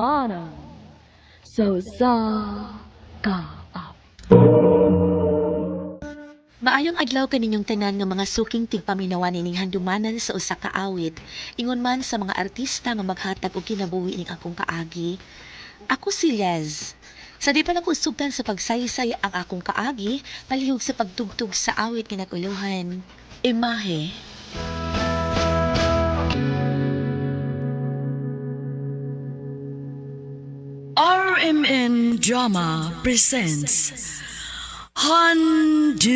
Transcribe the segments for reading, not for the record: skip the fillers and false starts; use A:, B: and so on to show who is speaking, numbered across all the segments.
A: Mana. So sa kaap.
B: Maayong adlaw kaninyong tanan nga mga suking tigpaminawan ining handumanan sa usa ka awit, ingon man sa mga artista nga maghatag og kinabuhi ining akong kaagi. Ako si Lez. Sa di pa nag-usubtan sa pagsaysay ang akong kaagi, palihog sa pagtugtog sa awit nga naguluhan. Imahe.
C: RMN Drama presents Handumanan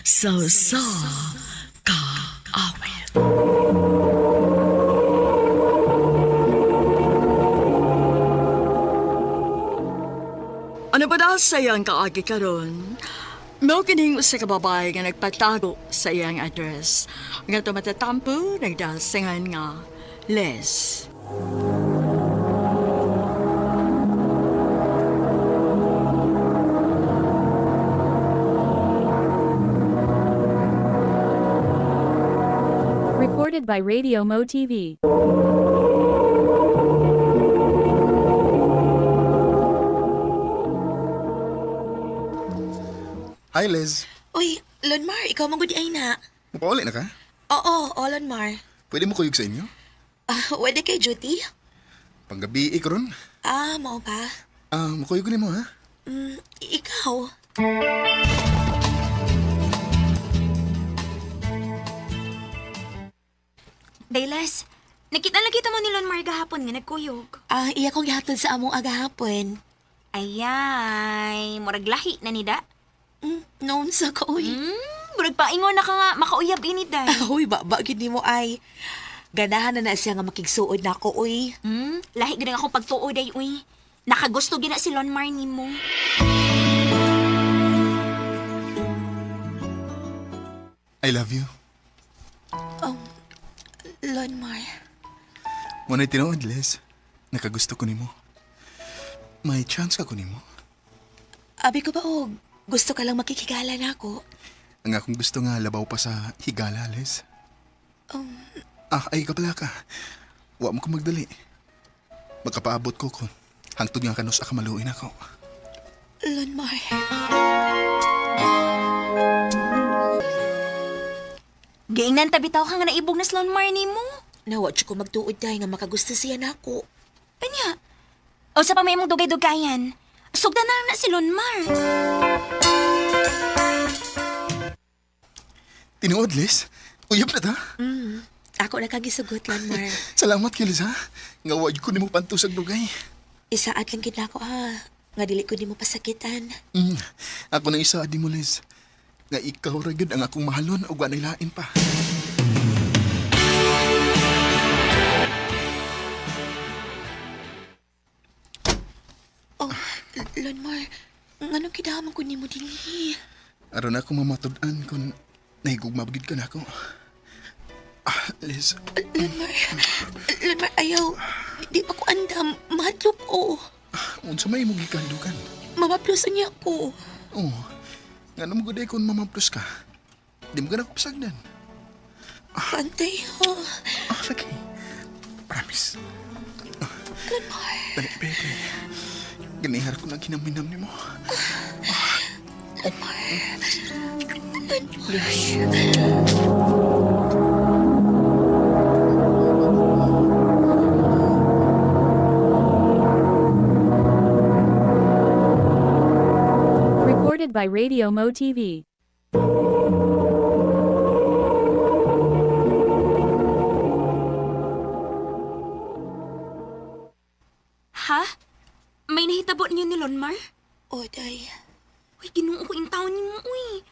C: sa kaawit. Ano ba daw sa iyang kaagi karon? Mao kining usa ka babae nga nagpatago sa iyang address. Nga tumatatampo nagdasingan nga Les.
D: Recorded by Radio Mo TV.
E: Hi, Liz.
B: Uy, Lonmar, ikaw manggudi ay na.
E: Mapauli na ka?
B: Oo, Lonmar.
E: Pwede mo kuyog sa inyo?
B: Wede kay duty?
E: Panggabi ron.
B: Mao ba?
E: Makuyog ni mo, ha?
B: Ikaw?
F: Daylas, nakita mo ni Lonmar gahapon nga nagkuyog.
B: Iya kong gihatod sa among agahapon.
F: Ayay, murag lahi na nida.
B: Noon sa ka, uy.
F: Murag paingon na ka nga, makauyab ini day.
B: Uy, gid mo ay. Ganahan na siya nga makigsuod na ako, uy.
F: Lahi gid ang akong pagtuod ay, uy. Nakagusto gina si Lonmar nimo.
E: I love you.
B: Lonmar.
E: Muna'y tinood, Liz. Nakagusto ko ni mo. May chance ka ko ni mo.
B: Abi ko ba, gusto ka lang makikigala na ako?
E: Ang akong gusto nga labaw pa sa higala, Liz. Ay kapala ka. Wa mo ko magdali. Magkapaabot ko kung hangtod nga kanus akamaluin ako.
B: Lonmar.
F: Giingnan tabitaw ka nga naibog na si Lonmar nimo.
B: Nawat siya ko magtuod dahil nga makagusto siya na ako.
F: Anya? O sa pa may mong dugay-dugayan, sugdan na lang na si Lonmar.
E: Tinood, Liz. Uyab na ta.
B: Ako na kagisugot, Lonmar.
E: Salamat kay Liz, ha? Nga wad ko ni mo pantusag dugay.
B: Isaat lang gid na ako, Nga dili ko di mo pasakitan.
E: Ako na isa di mo, Liz. Nga ikaw ragid ang akong mahalon o wanay lain pa.
B: Lonmar, ngano kidaman ko nimo dinhi?
E: Aron ako mamatud-an kung nahigugma bagid ka na ako. Liz.
B: Lonmar, ayaw. Di pa ko andam. Mahadlok ko.
E: Unsa may mo gikandugan?
B: Mamaplusan niya ako.
E: Oo. Nga naman guday kung mamaplos ka. Di mo ka na kupasagdan.
B: Pantay, ha?
E: Lagi. Promise.
B: Lonmar.
E: Dali, peke. Ganihar ko na ginaminam ni mo.
D: Recorded by Radio Mo TV.
F: Ha? May nahitabo niyo ni Lonmar?
B: O, day.
F: Uy, ginuo ko yung taon niyo, uy.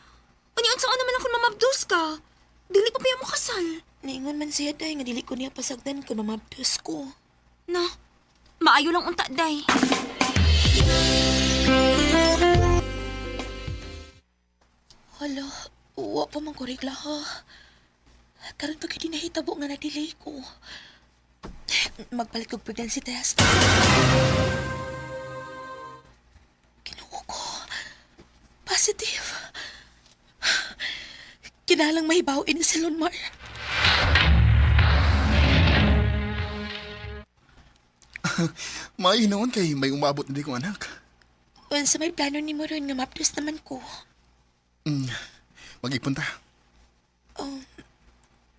F: Ano saan naman ako mamabdos ka? Dili pa mo kasal.
B: Niingon man siya, day, nga dili ko niya pasagdan kung mamabdos ko.
F: Na, maayo lang unta, day.
B: Hala, uwa pa man ko regla, ha? Karon pag hindi nahitabo nga na-delay ko. Magpalit kong pregnancy test. Kinuha ko. Positive. Kinalang mahibawin ni si Lonmar.
E: May hinaon kay may umabot na di kong anak.
B: Unsa may plano ni mo ron nga mapdos naman ko.
E: Mag-ipon ta.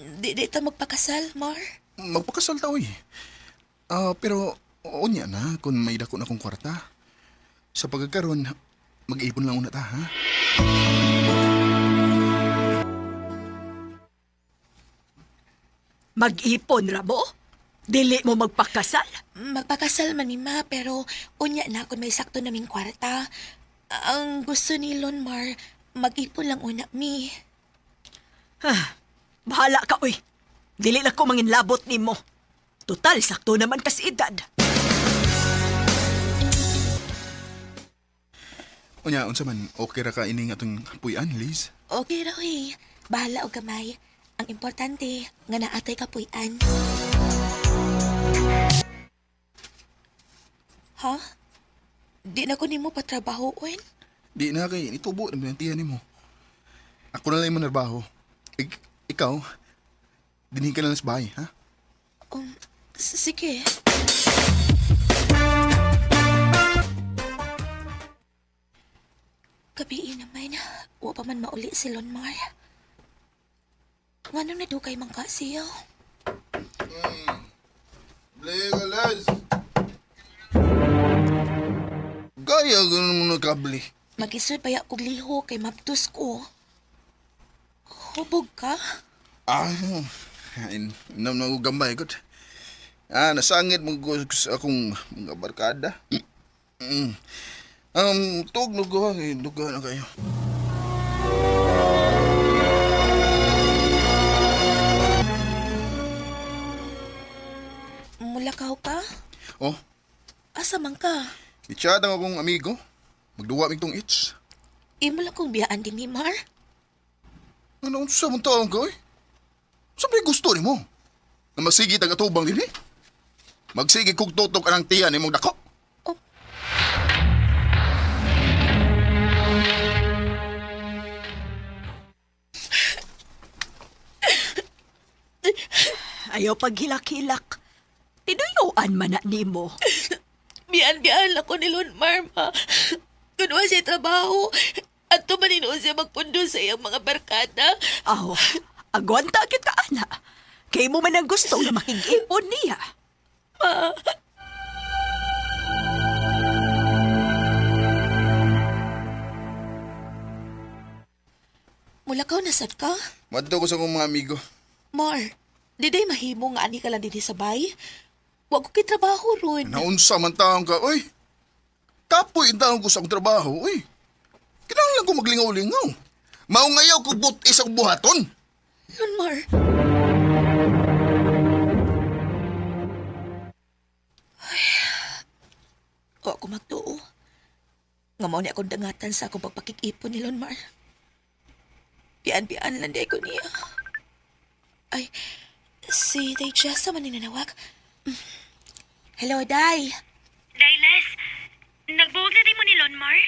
B: Di ta magpakasal, Mar.
E: Magpakasal ta, uy. Pero, unya na kung may dako na kong kwarta. Sa pagkakaroon, mag-ipon lang una ta, ha?
C: Mag-ipon, Ramo? Dili mo magpakasal?
B: Magpakasal man ni Ma, pero unya na kung may sakto naming kwarta. Ang gusto ni Lon, Mar, mag-ipon lang una, mi.
C: Bahala ka, uy. Dili na ko manginlabot ni mo. Total, sakto naman kasi edad.
E: Unya, unsa man, okay ra ka ini nga itong puyan, Liz?
B: Okay ra, uy. Bahala o gamay. Ang importante, nga naatay kapuyan. Ha? Di na ko nimo patrabaho, Owen?
E: Di na kay, itubo na ang tiyan mo. Ako na lang yung manarbaho. Ikaw, dinhin ka na lang sa bahay, ha?
B: Sige. Gabi naman, wa pa man mauli si Lonmar. Nga nang nadukay man ka siya.
E: Legolas! Gaya ganun mo na kabli.
B: Mag-isoy paya kog liho kay maptus ko. Hubog ka?
E: Inam na gambay ko. Nasangit mo ko sa akong mga barkada. Tug lugo, lugo na kayo.
B: Mulakaw ka?
E: Oh,
B: Asa man ka?
E: itsyad ang akong amigo. Magduwa mig tong itch.
B: Imo lang kong biyaan din ni Mar.
E: Ano sa mong taong ka, eh? Sabi gusto ni mo. Na magsigit ang atubang din, eh? Magsigit kong tutok anang tiyan ni mong dako.
C: Ayaw paghilak-hilak. Tinuyuan man na ni mo.
B: Biyaan ako ni Lon Marma. Kunwa siya trabaho. At tumanino siya magpundo sa iyang mga barkada.
C: Aw, agwanta kita, ana. Kay mo man ang gusto na makig-ipon niya.
B: Mulakaw na sad ka?
E: Madto ko sa akong mga amigo.
B: Mar, di day mahimo nga ani ka lang din sa bay? Huwag ko kitrabaho ron.
E: Naunsa man taong ka, oy. Kapoy taong ko sa akong trabaho, oy. Kinahanglan ko maglingaw-lingaw. Maungayaw ko isang buhaton.
B: Lon Mar. Huwag ko magtuo. Nga mo ni akong dangatan sa akong pagpakikipon ni Lon Mar. Pian-pian lang di ko niya. Ay, si Day Jessa man ninanawag. Hello, Day.
F: Daylas, nagbuwag na din mo ni Lonmar?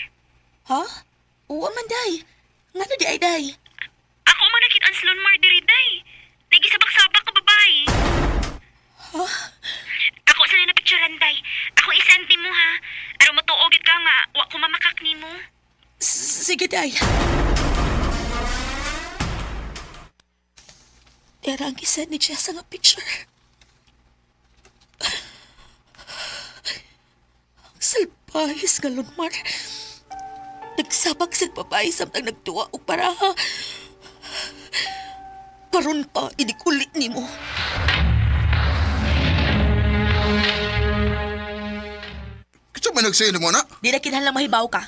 B: Ha? Oo man, Day. Nga na di ay, Day.
F: Ako man nakitaan si Lonmar diri, Day. Nagisabak-sabak ka babae.
B: Ha?
F: Ako sa na napicturan, Day. Ako isanti mo, ha? Aron matuogit ka nga, wa ko mamakak ni mo.
B: Sige, Day. Era ang kisad ni Jessa nga picture. Ang salbahis nga, Lonmar. Nagsabak sa babae samtang nagtuwa o paraha. Karon pa, inikulit ni mo.
E: Kasi man nagsayin mo na?
B: Di na kinahanglang mahibaw ka.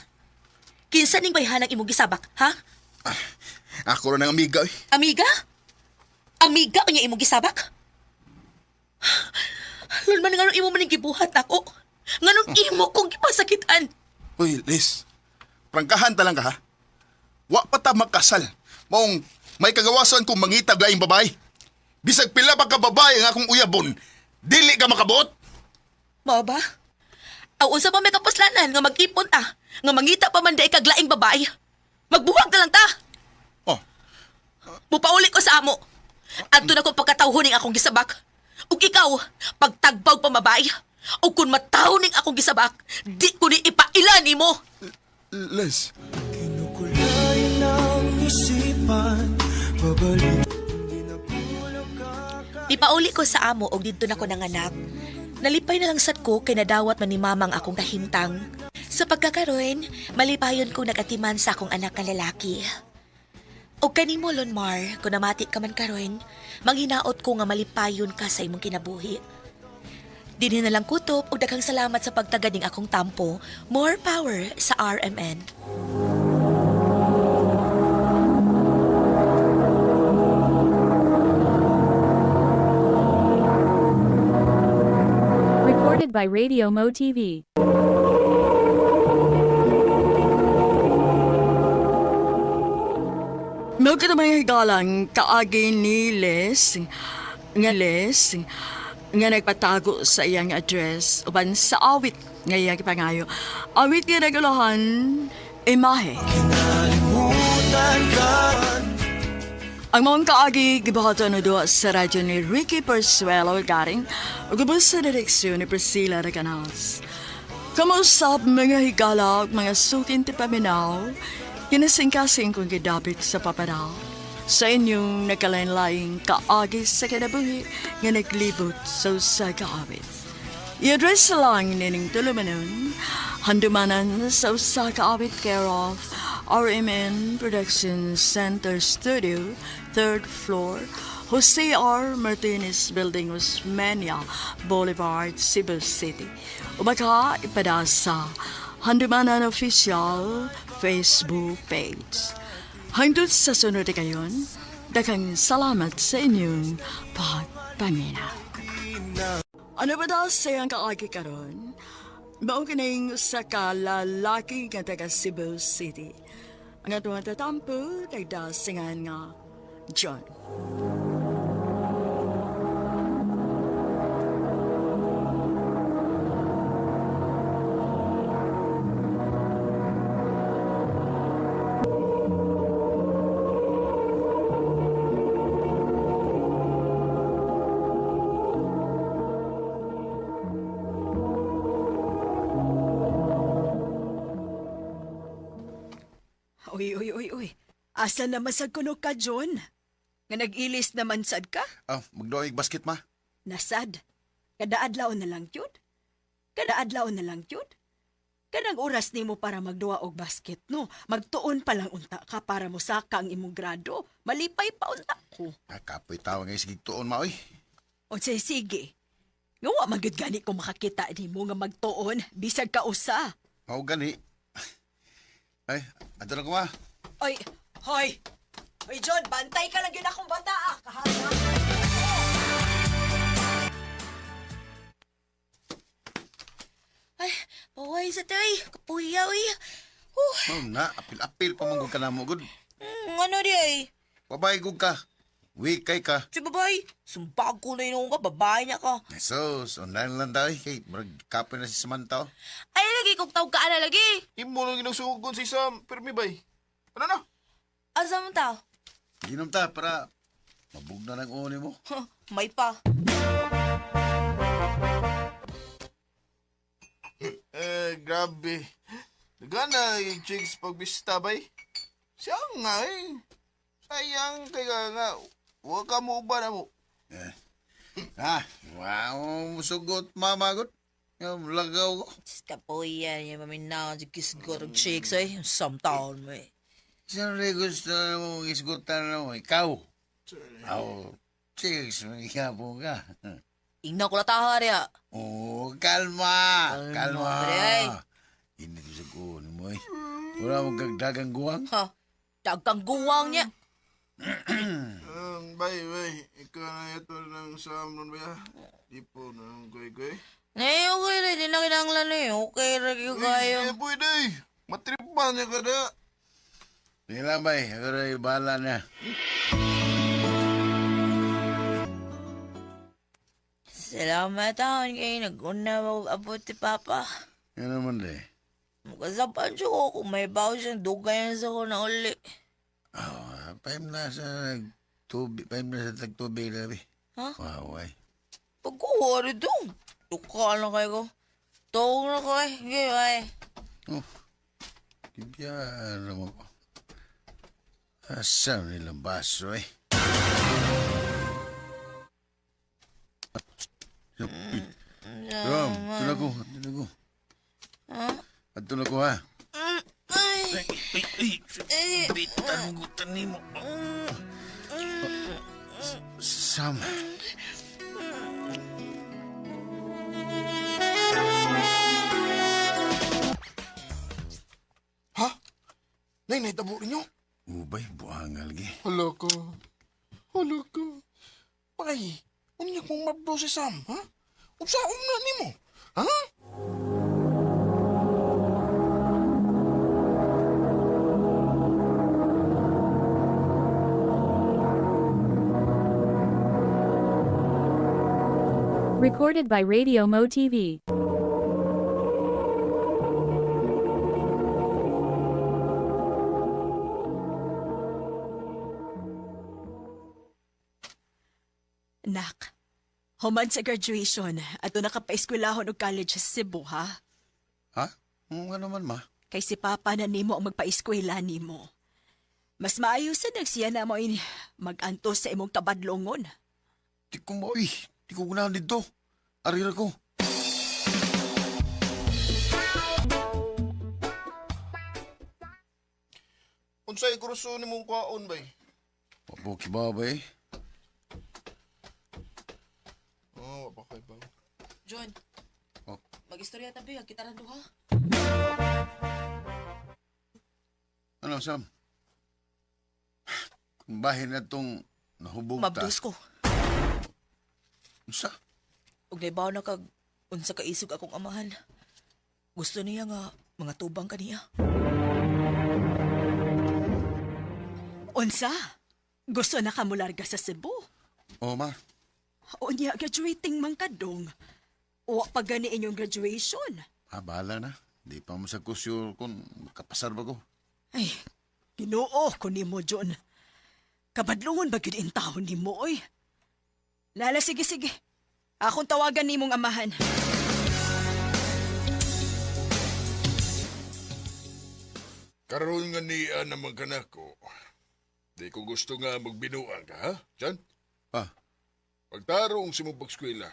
B: Kinsa ning bayhanang imong gisabak, ha?
E: Ako rin ang amiga, eh.
B: Amiga? Amiga o niya imong gisabak? Lon man nga nung imo maning gibuhat ako. Nga nung imo kong gipasakitan.
E: Uy, Liz. Prangkahan talang ka, ha? Wa pa ta magkasal. Maong may kagawasan kung mangitag laing babae. Bisag pila pa ka babae nga akong uyabon, dili ka makabuot.
B: Mao ba? Aw unsa pa may kapuslanan nga mag-ipon ta, nga mangita pa man day kag laing babae. Magbuhag na lang ta.
E: Oh,
B: Mupauli ko sa amo. Adto na ko pagkatawhon ning akong gisabak. Ug ikaw, pagtagbaw pa mabay, O kung matawning akong gisabak, di ko ni ipailan nimo.
E: Les,
G: Kinukulay ng isipan, babalik.
B: Ipauli ko sa amo og didto na ko nanganak. Nalipay na lang sad ko kay nadawat man ni mamang akong kahimtang. Sa pagkakaroon, malipayon ko nagatiman sa akong anak nga lalaki. O kanimo Lonmar, kung namati ka man karon, manghinaot ko nga malipayon ka sa imong kinabuhi. Dili na lang kutob og daghang salamat sa pagtaganing akong tampo. More power sa RMN.
D: Recorded by Radio Mo TV.
C: Mao kita may higalang kaagi ni Les, nga nagpatago sa iyang address uban sa awit nga iyang ipangayo. Awit nga nagulahan, imahe.
G: Kalimutan ka.
C: Ang mga kaagi gibahato na doon sa radyo ni Ricky Persuelo garing o gabos sa direksyon ni Priscilla Reganas. Kamusap mga higala mga sukin ti paminaw, kinasingkasing kong gidabit sa paparaw. Sa inyong nagkalain-laing kaagi sa kinabuhi nga naglibot sa usa kaawit. I-address lang nining tulumanon, handumanan sa usa kaawit care of RMN Production Center Studio, 3rd floor, Jose R. Martinez Building, Osmeña Boulevard, Cebu City. Umaka ipada sa Handumanan Official Facebook page. Hangtod sa sunod kayon, daghang salamat sa inyong pagpaminaw. Ano ba daw sayang kaagi karon? Mao kining usa ka lalaki nga taga Cebu City. Ang atong tatampo nagdasingan nga John.
H: Uy. Asa naman sad kuno ka, John? Nga nag-ilis naman sad ka?
E: magdoig basket ma.
H: Nasad. Kada adlaw na lang yun? Kanang oras nimo para magduwa og basket, no? Magtuon pa lang unta ka para mo saka ang imong grado. Malipay pa unta ko.
E: Kapoy tawag ngay sige tuon ma oy.
H: O sige. Nga wa man gud gani ko makakita nimo nga magtuon bisag ka usa.
E: Mao gani. Ay, ato na ko ma.
H: Oy, hoy. Oy, John, bantay ka lang yun akong bata, ah. Kahanga.
B: Ay, paway sa tay. Kapuyaw eh.
E: Na, apil-apil pa manggod ka na mo gud.
B: Ano di ay?
E: Babay gud ka. Wikay ka.
B: Si babay, sumpag ko na yun ka, babae niya ka.
E: Jesus, online lang tayo. Kay, marag kapoy na si Samantha.
B: Ay, lagi kong tawag ka na lagi.
I: Imo lang ginagsugon si Sam, permi bay. Ano na?
B: Asa mo tao?
E: Ginom ta para mabugna ng uni mo.
B: May pa.
I: Grabe. Nagana yung chicks pagbista bay. Siya nga eh. Sayang kaya nga. Huwag ka mo ba na mo.
E: Wow, musugot mamagot. Yung lagaw ko.
B: Kapuya niya maminaw si kisgot og chicks ay. Samtaon mo eh.
E: Saan rin gusto na mong isgutan na mo? Ikaw? Chicks, magkikapo ka.
B: Ingna ko lataha riya.
E: Kalma.
B: Pre.
E: Hindi ko sa kunin mo eh. Wala mong kagdagang guwang.
B: Ha, dagang guwang niya.
I: Bay. Ikaw na ito ng Sam nun ba? Di po ng goy-goy.
B: Okay rin. Hindi na kinanglan eh. Okay rin yung kayo.
I: Pwede. Matripan niya ka na.
E: Sige lang, bay. Ako rin bahala na.
B: Salamat taon kayo. Nag-una mo abot ti Papa.
E: Yan naman de.
B: Magkasapan siya ko kung may bawa siyang dugayan sa ko na uli.
E: Paim na sa tagtubig na rin.
B: Ha?
E: Wow, ay.
J: Pagkuha rin to. Tuka lang kayo ko. Tawag na kayo. Sige, ay.
K: Oh, kibiyara mo ko. Asan nilang baso eh? Ram, ito na ko. Ito na ko ha. Bitan mo. Sam.
I: Ha? Nay, naitabo rin nyo?
K: Ubay, buhangal gi.
I: Hala ka. Pay, unyak mong mabdo si Sam, ha? Unsaon na ni mo, ha?
D: Recorded by Radio Mo TV.
H: Nak, human sa graduation, ato nakapaeskwelahon og college sa Cebu, ha?
K: Ha? Nga naman ma.
H: Kay si Papa na nimo ang magpaeskwela nimo. Mas maayo sa nagsiya na mo mag-antos sa imong kabadlongon.
K: Di ko mo, di ko gunahan dito. Arira ko.
I: Unsay kurso ni mong kwaon, bay?
K: Wapo kibabay.
I: Oh, wapakay ba?
J: John.
K: Oh.
J: Mag-istorya tabi. Kita rin duha.
K: Ano, Sam? Kung bahin na itong nahubog ta.
J: Mabdos ko.
K: Unsa?
J: Ug naibaw na kag unsa ka isog akong amahan. Gusto niya nga mga tubang kaniya.
H: Unsa? Gusto na ka mularga sa Cebu?
K: Oo, ma.
H: O niya, graduating man ka dong. O pa gani inyong graduation.
K: Bahala na. Di pa mo sa kusyo kung makapasar ba ko.
H: Ay, Ginoo ko ni mo, John. Kabadlungon ba gid intawon ni mo, oy? Lala, sige. Akong tawagan ni mong amahan.
L: Karoon nga niya naman ka na ko. Di ko gusto nga magbinuang ka, ha, Jan? Pagtarong si mong pagskwela.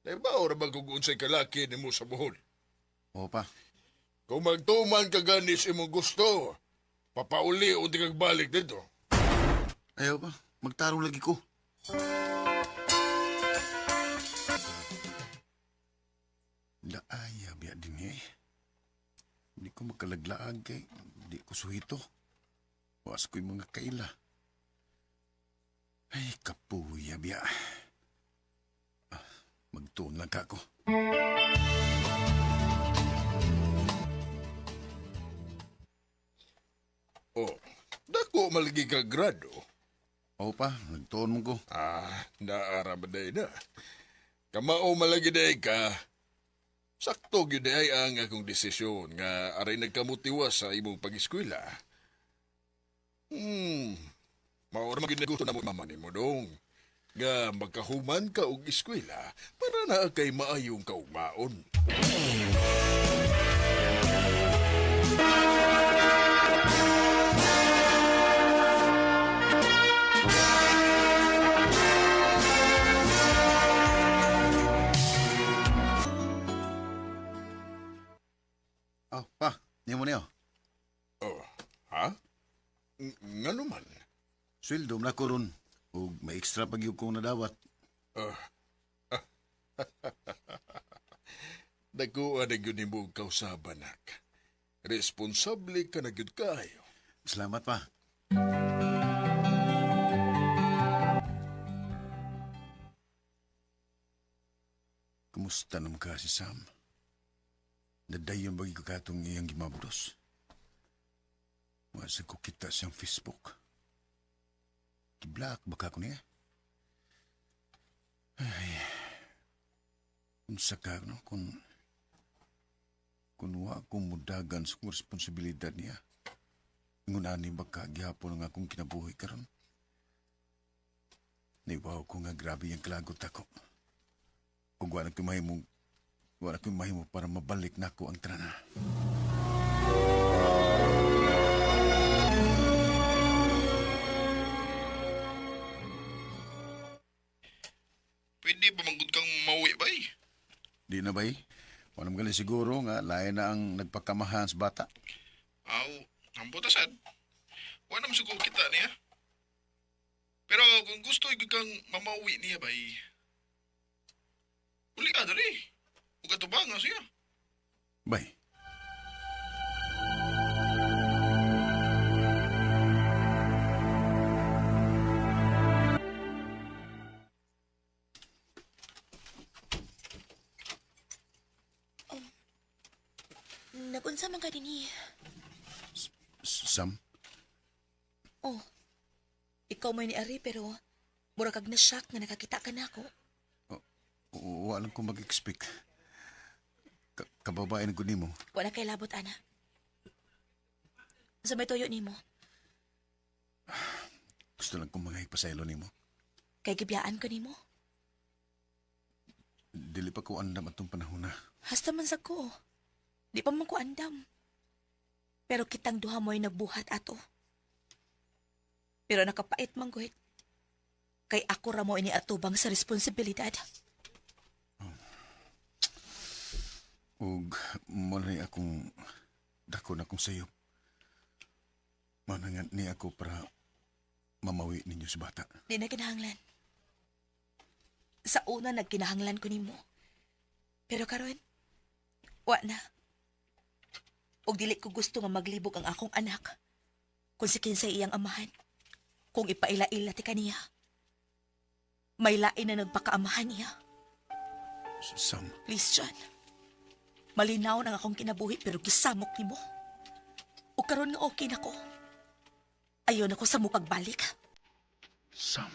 L: Naibaw na ba kung unsay kalaki ni mo sa buhol?
K: Oo pa.
L: Kung magtuman ka ganis imong gusto, papauli o di kagbalik dito.
K: Ayaw pa. Magtarong lagi ko. Laaya biya din eh. Hindi ko makalaglaag kay hindi ko suhito. Was ko'y mga kaila. Ay, kapuya biya. Magtuon lang ka ko.
L: Oh, dako malagi ka grado.
K: Oo pa, nagtuon mo ko.
L: Naara ba day na? Kamao malagi day ka. Sakto gyud ay ang akong desisyon nga aray nagkamutiwas sa imong pag-eskwela. Maura maginagusto na mo mama ni mo dong. Nga magkahuman ka og eskwela para na kay maayong kaugmaon.
K: Oh, pa, niyo mo niyo.
L: Oh, ha? Nga naman.
K: Sweldo na ko ron. O may extra pag yung kong nadawat.
L: Nakuha na yun mo kausaban, nak. Responsable ka na yun kayo.
K: Salamat pa. Kumusta naman ka si Sam? Nadayon bagi ko katong iyang gimabdos. Masa ko kita siyang Facebook. Black baka ko niya. Ay. Unsa ka no kung wa akong mudagan sa responsibilidad niya. Ingon ani baka gihapon nga akong kinabuhi karon. Naibaw ko nga grabe yung kalagot ako. Kung wala ko mahimo para mabalik na ako ang tanan.
E: Pwede ba manggod kang mauwi bay?
K: Di na bay? Walang gali siguro nga lain na ang nagpakamahan sa bata.
E: Aw, ang butasan. Wala naman siguro kita niya. Pero kung gusto kang mamauwi niya bay, uli ka dali. Huwag ka tubangan siya.
K: Bay.
B: Nagunsa man ka din
K: Sam?
B: Oh, ikaw may ni-ari pero mura kag na-shock nga nakakita ka na ako.
K: Walang ko mag-expect. Kababae na ko nimo.
B: Wala kay labot, ana. Sa may tuyo nimo.
K: Gusto lang kong mga ipasaylo nimo.
B: Kay gibiyaan ko nimo.
K: Dili pa ko andam atong panahon na.
B: Hasta man sa ko. Di pa man ko andam. Pero kitang duha mo'y nagbuhat ato. Pero nakapait man guhit. Kay ako ra mo ini atubang sa responsibilidad.
K: Ug muna akong dako na akong sayop. Manangan ni ako para mamawi ninyo sa bata.
B: Di na kinahanglan. Sa una nagkinahanglan ko nimo. Pero karon, wa na. Og dili ko gusto nga maglibog ang akong anak. Kung si kinsay iyang amahan. Kung ipaila-ila ti kaniya. May lain na nagpakaamahan niya.
K: Sam.
B: Please, John. Malinaw ang akong kinabuhi pero gisamok ni mo. O karon nga okay na ko. Ayaw na ko sa mo pagbalik.
K: Sam.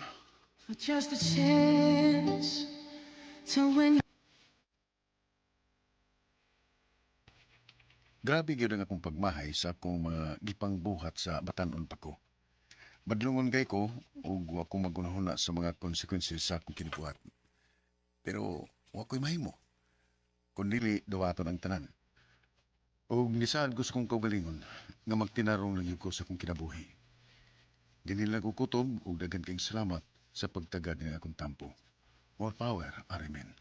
G: Just a chance to win.
K: Grabe gyud ang akong pagmahay sa akong mga gipang buhat sa batan-on pa ko. Badlungon kay ko ug wa ko magunahuna sa mga konsekwensya sa akong kinabuhat. Pero wa ko'y mahimo. Kundi dawaton ang tanan. Og nisaad gusto kong kaugalingon nga magtinarong lang ko sa akong kinabuhi. Ginila ko kutob ug daghan kayong salamat sa pagtagad ng akong tampo. More power, Arimen.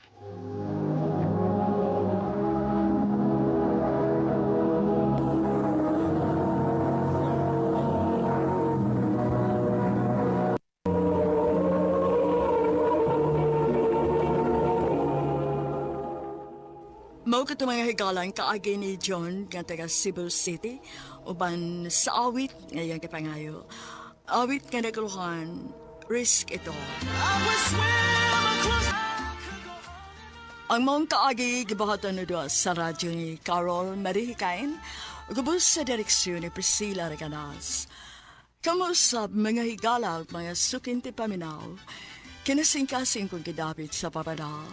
C: Mao ka mga higalang kaagi ni John nga taga Cebu City uban sa awit ngayang kapangayo. Awit nga naguluhan, risk ito. Ang mong kaagi gibahatan na doon sa radyo ni Carol Marihikain, gubos sa direksyon ni Priscilla Reganas. Kamusap mga higala at mga sukinti paminaw, kinasingkasing kong kidapit sa papanaw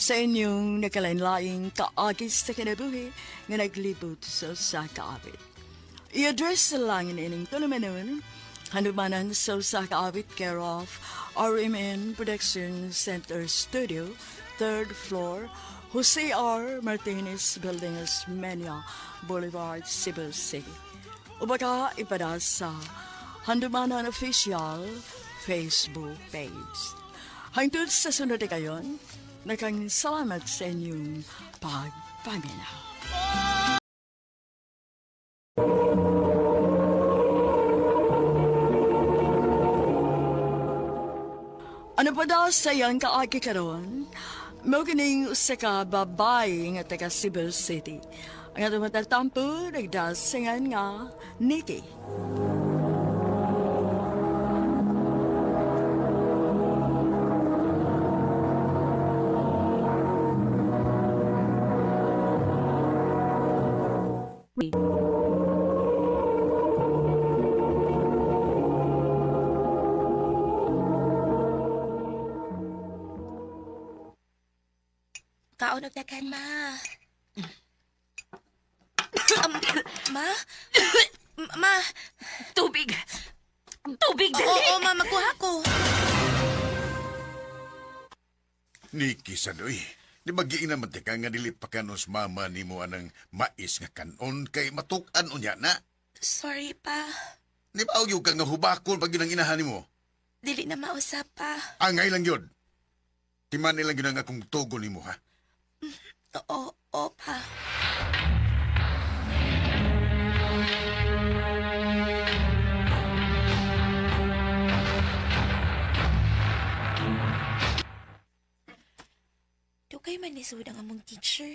C: sa inyong nakalain-laing kaagis sa kinabuhi nga naglibot sa kaabit. I-address lang ining tulumanon, hanumanan sa kaabit care of RMN Production Center Studio, 3rd floor, Jose R. Martinez Building, Osmeña Boulevard, Cebu City. Ubaga ipada sa Handumanan Official Facebook page. Hangtod sa sunod na kayon, nakang salamat sa inyong pagpaminaw. Ano pa daw sa iyang kaagi karon? Mao kining usa ka babae nga taga Cebu City. Ang atong matatampo nagdasingan nga Nikki.
B: Kaon og daghan, ma. Ma? Ma?
A: Tubig! Tubig, dali!
B: Oo, ma, magkuha ko.
K: Nikki Sadoy, Di ba giinaman ka nga dili pa kanos mama ni mo anang mais nga kanon kay matukan unya na?
J: Sorry pa.
K: Di ba yung ka nga hubakon pag ginang inahan mo?
J: Dili na mausap pa.
K: Angay lang yun. Timan nilang ginang akong tugon ni mo ha?
J: Oo pa. Dugay man ni Sud ang among teacher.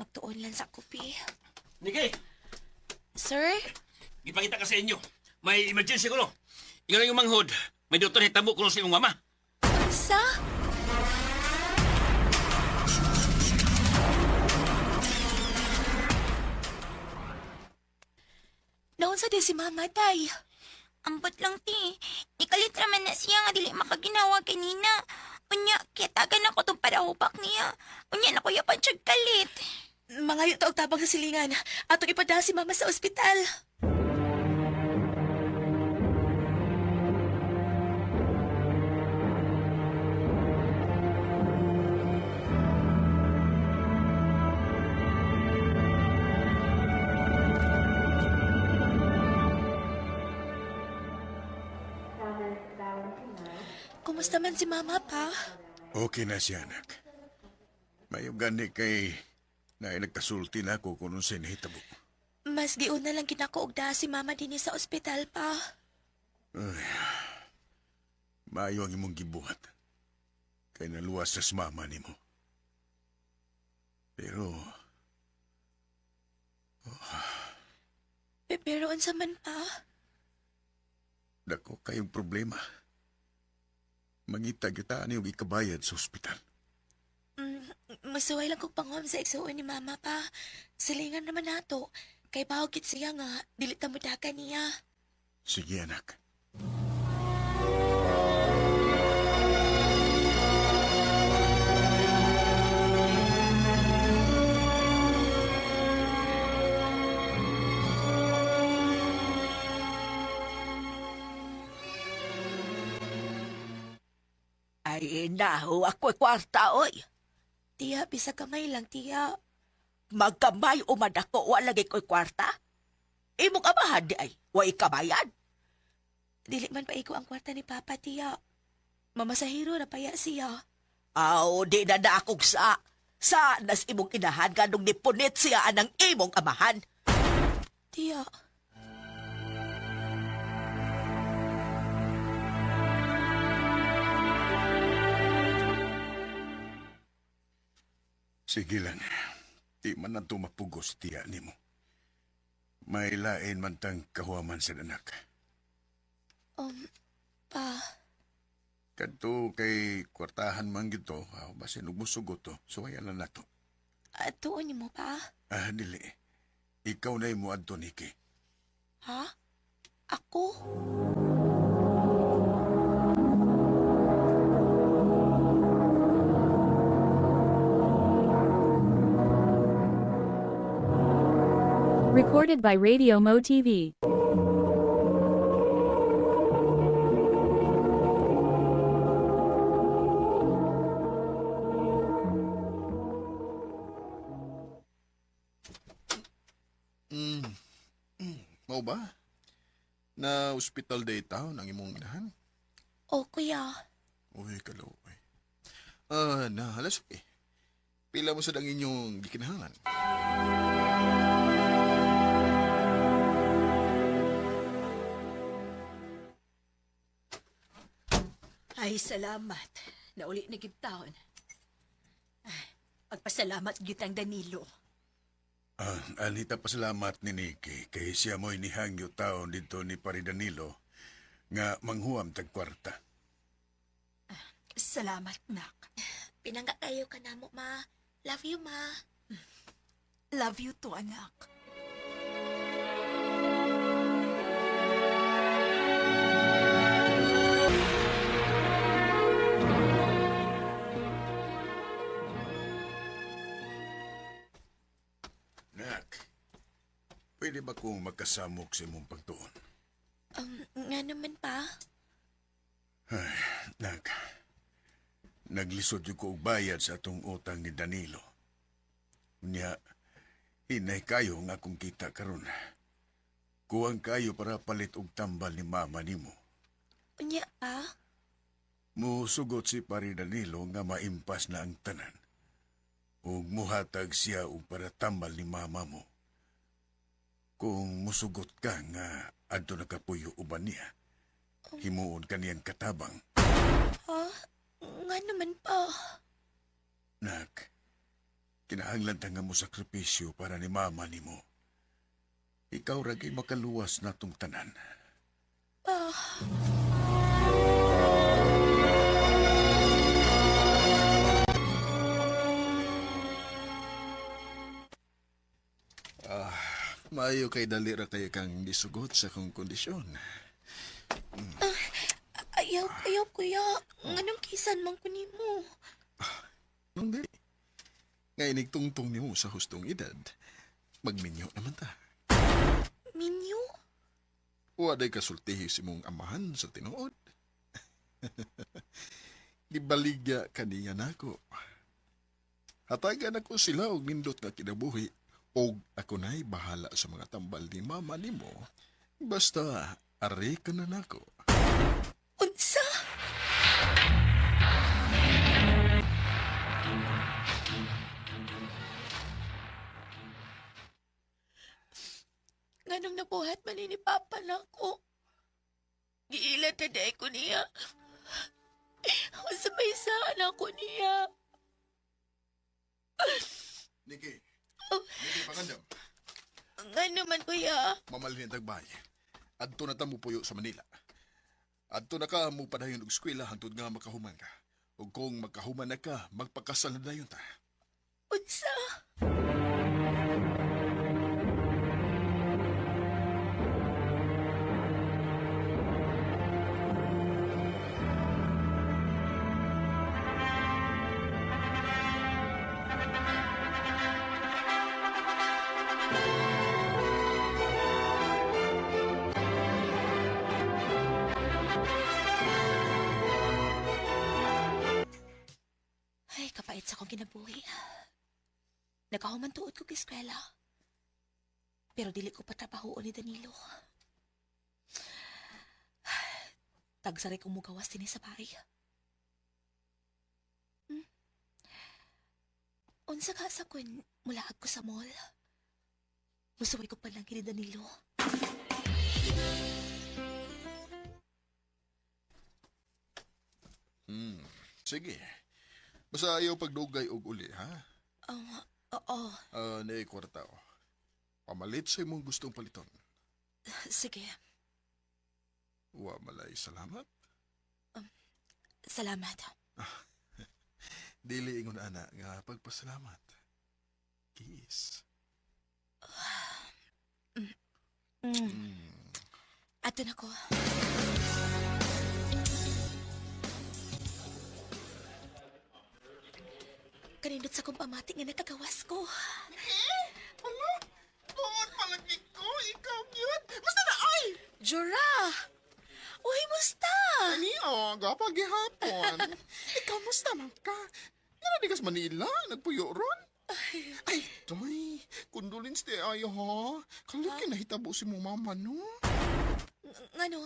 J: Magtuon lang sa kopi.
M: Niki,
J: Sir?
M: gipangita ka sa inyo. May emergency ko, no? Ingon yung manghod. May doktor hitabo ko sa imong mama.
J: Sa? Naon sa di si Mama, Day?
F: Ambot lang ti. Ikalit raman na siya nga dili makaginawa kanina. Unya, kitagan ako itong parahubak niya. Unya na kuya pa siyag kalit.
J: Mga taog tabang sa silingan. Atong ipada si Mama sa ospital. Kumusta man si Mama, pa?
K: Okay na siya, anak. Mayong gani kay na nagkasulti na ako kung sa nahitabo.
J: Mas giun na lang kinakuogda si Mama din sa ospital, pa.
K: Ay, maayo ang imong gibuhat. Kay naluwas sa mama ni mo. Pero,
J: Pero unsa man, pa?
K: dako kayong problema. Mangita kita yung ikabayad sa ospital.
J: Masuway lang kong panguam sa igsuon ni Mama, pa. Silingan naman nato. Kay bahugit siya nga, dili ta mudakan niya.
K: Sige, anak.
J: Ay, naho, ako'y kwarta, oy. Tiya, bisa kamay lang, tiya. Magkamay o madako, walagay ko'y kwarta? Imong amahan di ay, way kamayan. Dili man pa iko ang kwarta ni Papa, tiya. Mamasahiro na paya siya. Aw, di na na akong sa. Sa nas imong inahan kanong nipunit siya anang imong amahan. Tiya.
K: Sige lang. Di man na mapugos tiya ni mo. May lain man tang kahuaman sa anak.
J: Pa.
K: Kadto kay kwartahan man gito, basin ug musugot to, suwayan na nato.
J: Tuon niyo mo, pa?
K: Dili. Ikaw na mo adto Niki.
J: Ha? Ako?
D: Recorded by Radio Mo TV.
E: Mau ba? Na hospital day taon ang imong inahan?
J: O, kuya.
E: Uy, kaloy. Nahalas okay. Pila mo sa ang inyong gikinahangan?
H: Ay, salamat. Nauli na gitahon. Pagpasalamat gitang Danilo.
K: Anita pasalamat ni Niki kay siya mo'y nihangyo taon dito ni Pari Danilo nga manghuam tag kwarta.
H: Salamat, nak.
J: Pinangga kayo ka na mo, ma. Love you, ma.
H: Love you too, anak.
K: Nak, pwede ba kong magkasamok sa imong pagtuon?
J: Nga naman, pa.
K: Ay, nak, Naglisod yung ko og bayad sa atong utang ni Danilo. Unya, hinay kayo nga akong kita karon. Kuwang kayo para palit og tambal ni mama nimo.
J: Unya pa?
K: Musugot si Pari Danilo nga maimpas na ang tanan. Ug muhatag siya og para tambal ni mama mo. Kung musugot ka nga adto nakapuyo uban niya, himuon kaniyang katabang.
J: Ha? Nga naman pa.
K: Nak, kinahanglan ta nga mo sakripisyo para ni mama nimo. Ikaw ragay makaluwas natong tanan.
L: Maayo kay dali ra kayo kang gisugot sa kong kondisyon.
J: Ayaw, kuya. Nganong kisan man ko nimo?
L: Hindi. Ngayon tungtong niyo sa hustong edad. Magminyo naman ta.
J: Minyo?
L: Waday kasultihi si mong amahan sa tinuod. Gibaligya kaniya nako. Hatagan ako sila og nindot nga kinabuhi. Og ako na'y bahala sa mga tambal ni mama nimo. Basta, ari ka na nako.
J: Unsa? Nganong nabuhat man ni Papa na ako. Giilan na dahi ko niya. Usapay-saan ako niya.
L: Niki. Niki, pangandam.
J: Nga naman, kuya.
L: Mamalhin ang tagbay. Adto na tamo puyo sa Manila. Adto na ka mo padayon og eskwela hangtod nga makahuman ka. Ug kung makahuman na ka, magpakasal na dayon ta.
J: Unsa? Ay, kapait sa kong kinabuhi. Nakahuman tuod ko kiskwela. Pero dili ko patrabahoon ni Danilo. Tagsaray kong mugawas din sa bahay. Unsa ka sa kun mulaag ko sa mall. Musuway ko palang kini Danilo.
L: Sige. Basta ayaw pagdugay og uli, ha?
J: Oo.
L: Nay kwarta o. Pamalit sa imong gustong paliton.
J: Sige.
L: Wa malay salamat.
J: Salamat.
L: Dili ingon ana nga pagpasalamat. Kiss.
J: Ato na ko. Kanindot sa kong pamating nga nakagawas ko.
I: Hala? Tuon palagi ko. Ikaw yun. Basta na ay!
J: Jura! Uy, musta?
I: Niyo, gapag gihapon. Ikaw, musta man ka? Nga di ka sa Manila? Nagpuyo ron? Ay, toy. Condolence di ayo, ha? Kalaki na hitabo si mo mama, no?
J: Ngano?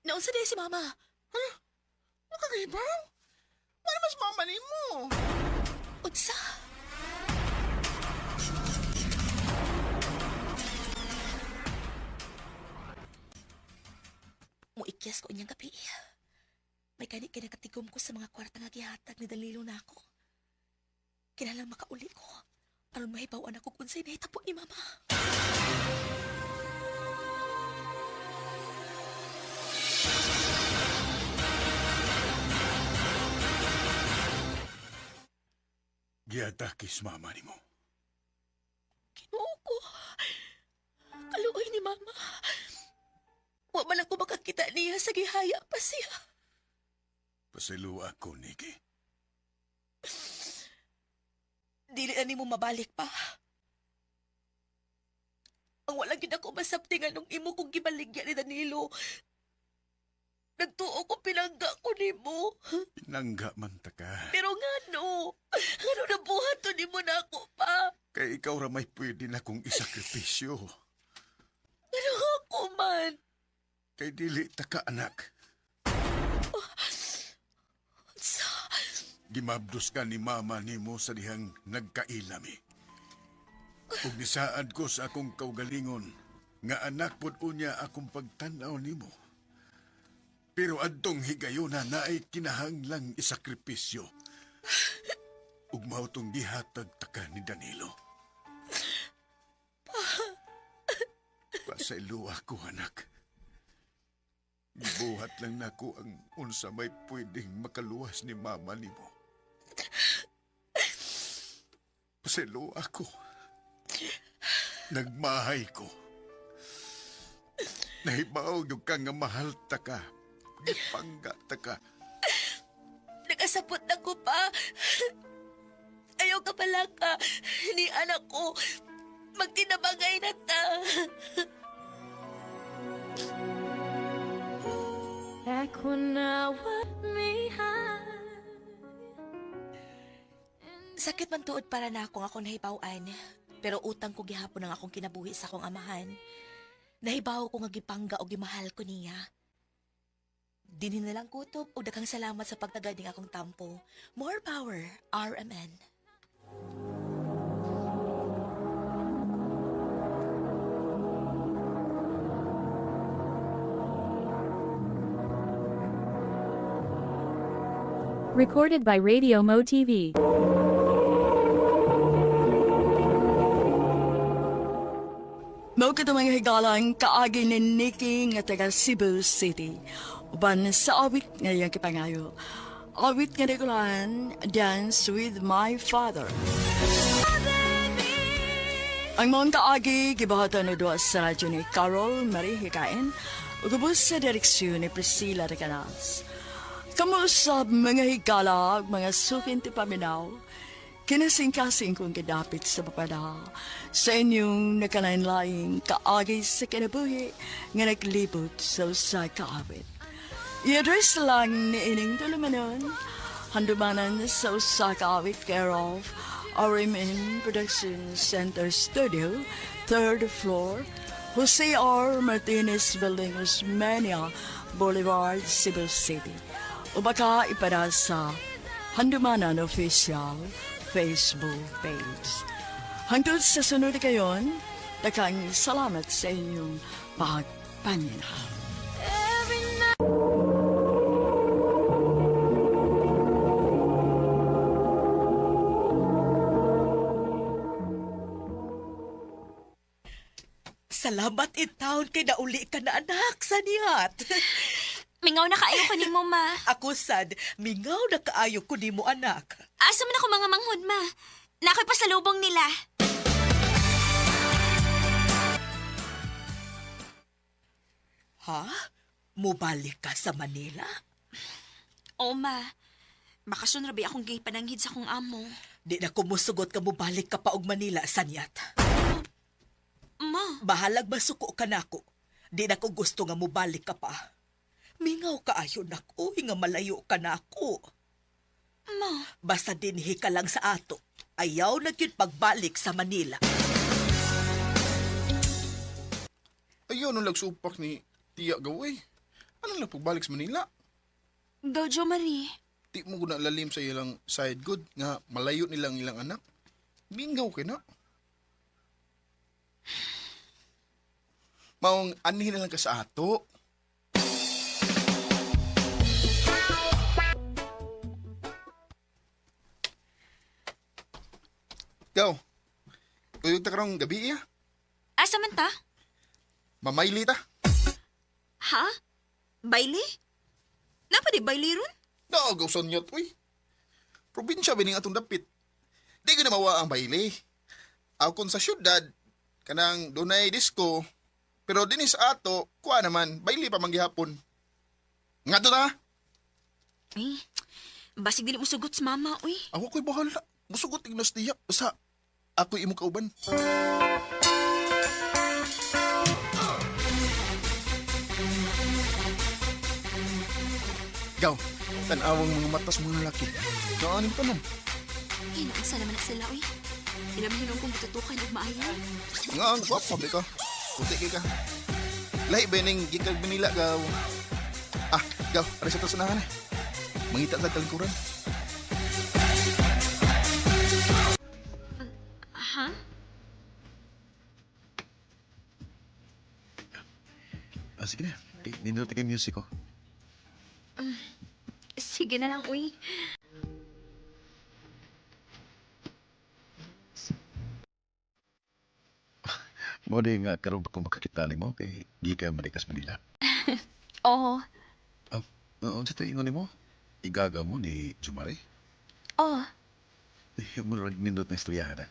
J: Naunsa di si mama?
I: Hala? Makagahibaw? Ano mas mama ni mo?
J: Unsa? Muikyas ko inyang gabi. May kanik kinakatigom ko sa mga kwarta nga gihatag ni Danilo na ako. Kinalang makauli ko. Aron mahibawan ako kung sa'y nahitapon ni mama.
K: Giatakis mama nimo.
J: Kinuo ko. Kaluoy ni mama. Wa man ako makakita niya sa gihaya pa siya.
K: Pasilo ako, Nikki.
J: Dili na nimo mabalik pa. Ang wala gid ako masabtingan nung imo kong gibaligya ni Danilo. Nagtuo ko pinangga ko nimo.
K: Pinangga man ta ka.
J: Pero ngano nabuhat to nimo na ako pa.
K: Kay ikaw ra may pwede na kong isakripisyo.
J: Pero ako man.
K: Kay dili ta ka anak. Gimabdos ka ni mama nimo sa dihang nagkailami. Ug nisaad ko sa akong kaugalingon nga anak pod unya akong pagtan-aw nimo. Pero adtong higayuna na ay kinahanglang isakripisyo. Ug mao tong gihatag taka ni Danilo. Pasaylo ako, anak. Gibuhat lang nako ang unsa may pwedeng makaluwas ni mama nimo. Pasaylo ako. Nagmahay ko. Nahibaw yung ka nga mahal ta ka. Gipangga ta ka.
J: Nakasapot na ko pa. Ayaw ka pala ka ni anak ko. Magtinabangay na ta.
G: Back when I was me high.
B: Sakit man tuod para na ako nahibaw-an. Pero utang ko gihapon ang akong kinabuhi sa akong amahan. Nahibaw ko nga gipangga o gimahal ko niya. Dinin na lang kutob o daghang salamat sa pagtagading akong tampo. More power, RMN.
D: Recorded by Radio Mo TV.
C: Mao ka mga higalang kaagi ni Nikki nga taga Cebu City. Uban sa awit ngayong kipangayo. Awit nga nikulan, Dance with My Father. Ang mga kaagi, gibahatan na doon sa radyo ni Carol Marie Hikain, ugubos sa direksyon ni Priscilla Recanas. Kamusab mga higala, mga sukin ti paminaw, kinasing-kasing kong kadapit sa papada sa inyong nakalain-laing kaagi sa kinabuhi nga naglibot sa usa kaawit. I-address lang ni ining tulumanon, handumanan sa usa kaawit care of RMN Production Center Studio, 3rd floor, Jose R. Martinez Building, Osmeña Boulevard, Cebu City. O baka ipada sa Handumanan Official Facebook page. Hangtod sa sunod kayon, dakang salamat sa inyong pagpaninhaw.
J: Salamat in town kay nauli ka na anak sa niyat.
F: Mingaw na kaayo ko ni mo, ma.
J: Ako sad, mingaw na kaayo ko ni mo anak.
F: Asa man ako mga manghod, ma. Nakoy pa sa lubong nila.
J: Ha? Mubalik ka sa Manila?
F: Oo, ma. Bakasyon rabi akong gay pananghid sa kong amo.
J: Di na kumusugot ka mubalik ka pa og Manila, sanyat.
F: Ma.
J: Bahalag masuko ka nako. Di na ko gusto nga mubalik ka pa. Mingaw ka ayo nako, nga malayo ka nako.
F: Ma.
J: Basta dinhi ka lang sa ato. Ayaw na yun pagbalik sa Manila.
I: Ayaw nung lagsupak ni Tia Gaway. Ano lang pagbalik sa Manila?
F: Gojo Marie.
I: Di mo guna lalim sa ilang side good nga malayo nilang ilang anak. Bingaw ka na. Maong anihin na lang ka sa ato. Ikaw, tuyog ta karong gabi iya.
F: Asa man ta?
I: Mamayli ta.
F: Ha? Baile? Napa di baile ron?
I: Naagaw niyo uy. Probinsya bining atong dapit. Di ko na mawa ang baile. Ako sa syudad, kanang dunay disco, pero dinis ato, kuha naman, baile pa manggihapon. Nga to na?
F: Ay, basig dili mo sugot sa mama, uy.
I: Ako ko'y bahala. Musugot ignos niya. Basta, ako'y imong kauban.
E: Gaw, tanawang mga matas mga lalaki. Naanin pa nun.
A: Hinaunsa naman na sila, uy. Ilam hinong kong bututukan o maayo.
E: Nga, ang gwapa, be ka. Puti ka. Lahi, bening, gikag binila, gaw. Ah, gaw, aray sa tasunahan eh. Mangita sa talingkuran.
A: Ha?
K: Sige na. Nindot yung music ko.
A: Sige na lang, uy.
K: Mo di nga karoon kung makakita mo kay di ka Marikas Manila.
A: Oo.
K: Oo, sa tayo ni mo. Igaga mo ni Jumare.
A: Oo.
K: Mo rin nindot na istoryahan na.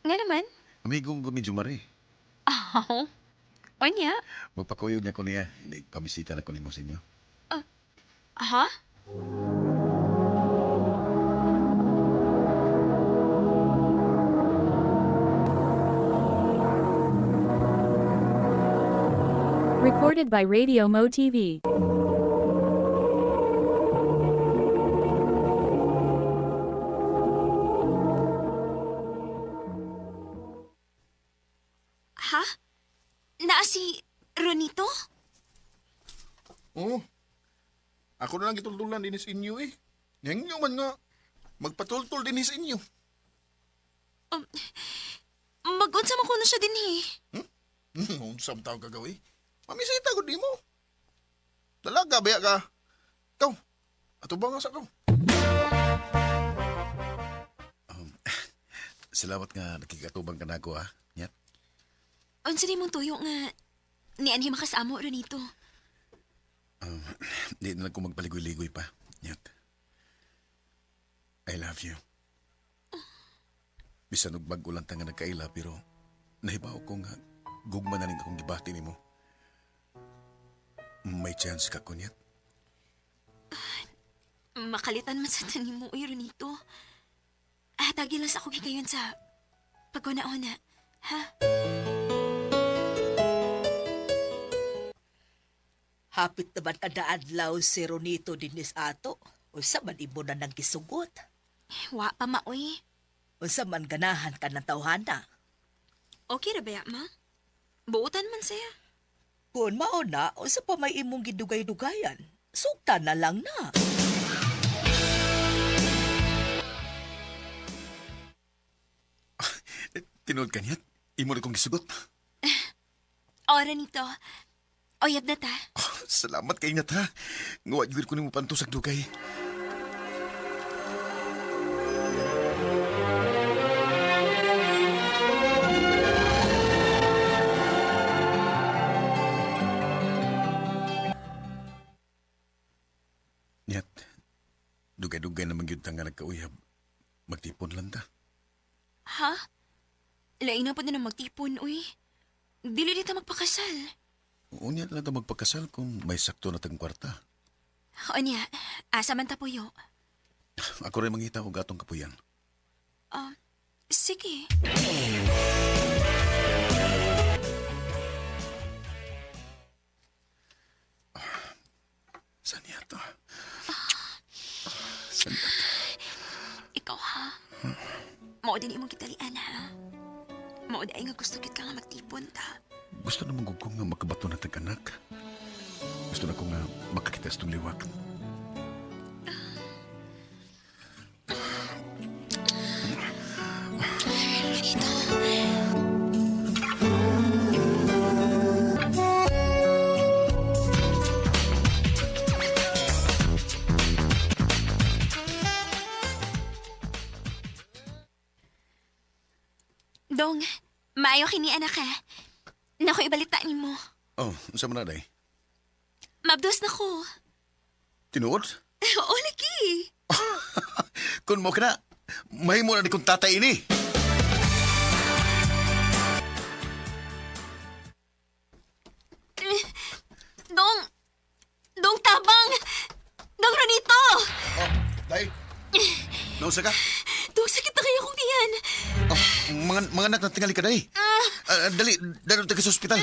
A: Nga naman?
K: Amigong ko ni Jumare.
A: Oo. O niya?
K: Magpakuyog niya ko niya. Pamisita na ko ni mo sa inyo.
A: Ha?
D: Recorded by Radio Mo TV.
A: Ha? Naa si Ronito?
E: Oo. Ako na lang gitultulan din sa inyo eh. Yang nyo man nga, magpatultul din sa inyo.
A: Mag-unsa mo ko na siya din eh.
E: Unsam tao gagawin. Mamisita ko di mo. Dalaga, baya ka. Ikaw, ato ba nga sa ikaw?
K: Salamat nga nakikatubang ka na ako, ha? Nyat.
A: Unsa di mong tuyo nga ni anhi makasamo Ronito?
K: Di na lang ko magpaligoy-ligoy pa. Nyat. I love you. Bisan og bago lang nga nagkaila, pero nahibaw ko nga gugma na rin akong gibati ni mo. May chance ka, kunyat.
A: Makalitan man sa tanim mo, uy, Ronito. Tagi lang sa ako gikayon sa pagkuna-una, ha?
J: Hapit naman kada adlaw si Ronito dinis ato. Unsa man imo na nang gisugot?
A: Wa pa ma, uy.
J: Unsa man ganahan ka ng tawhana?
A: Okay ra ba, ma? Buutan man siya.
J: Kung mauna, unsa pa may imong gidugay-dugayan? Sugta na lang na.
K: Tinood ka niyat? Imo na kong gisugot.
A: O, Ronito. Oyab na ta.
K: Salamat kay Nyat, ha? Ngawa yun ko ni mo pantusag dugay. Nyat, dugay-dugay naman yun nga nagkauyab. Magtipon lang ta.
A: Ha? Lain na po na magtipon, uy. Dili dito magpakasal.
K: Unya na ta magpagkasal kung may sakto na tang kwarta.
A: O niya, asa man tapuyo.
K: Ako rin mangita ko gatong kapuyan.
A: Sige.
K: Saan niya to? Saan niya to?
A: Ikaw, ha? Mao din imong kitalian, ha? Mao di ay nga gusto kit ka nga magtipon ta.
K: Gusto naman ko nga makabato na tag-anak. Gusto na ko nga makakita sa itong liwak.
A: Dong, maayo kini anak, ha? Naku, ibalita ni mo.
K: Oh, saan mo na, day?
A: Mabdos na ko.
K: Tinuod?
A: Oo, lagi.
K: Kung mo ka na, may mo na di kong tatay ini.
A: Dong tabang! Dong Ronito!
K: Oh, day. Nausa ka?
A: Dong, sakit na kayo kong tiyan.
K: Oh, mga anak na tingali ka, day. Dali tayo sa ospital.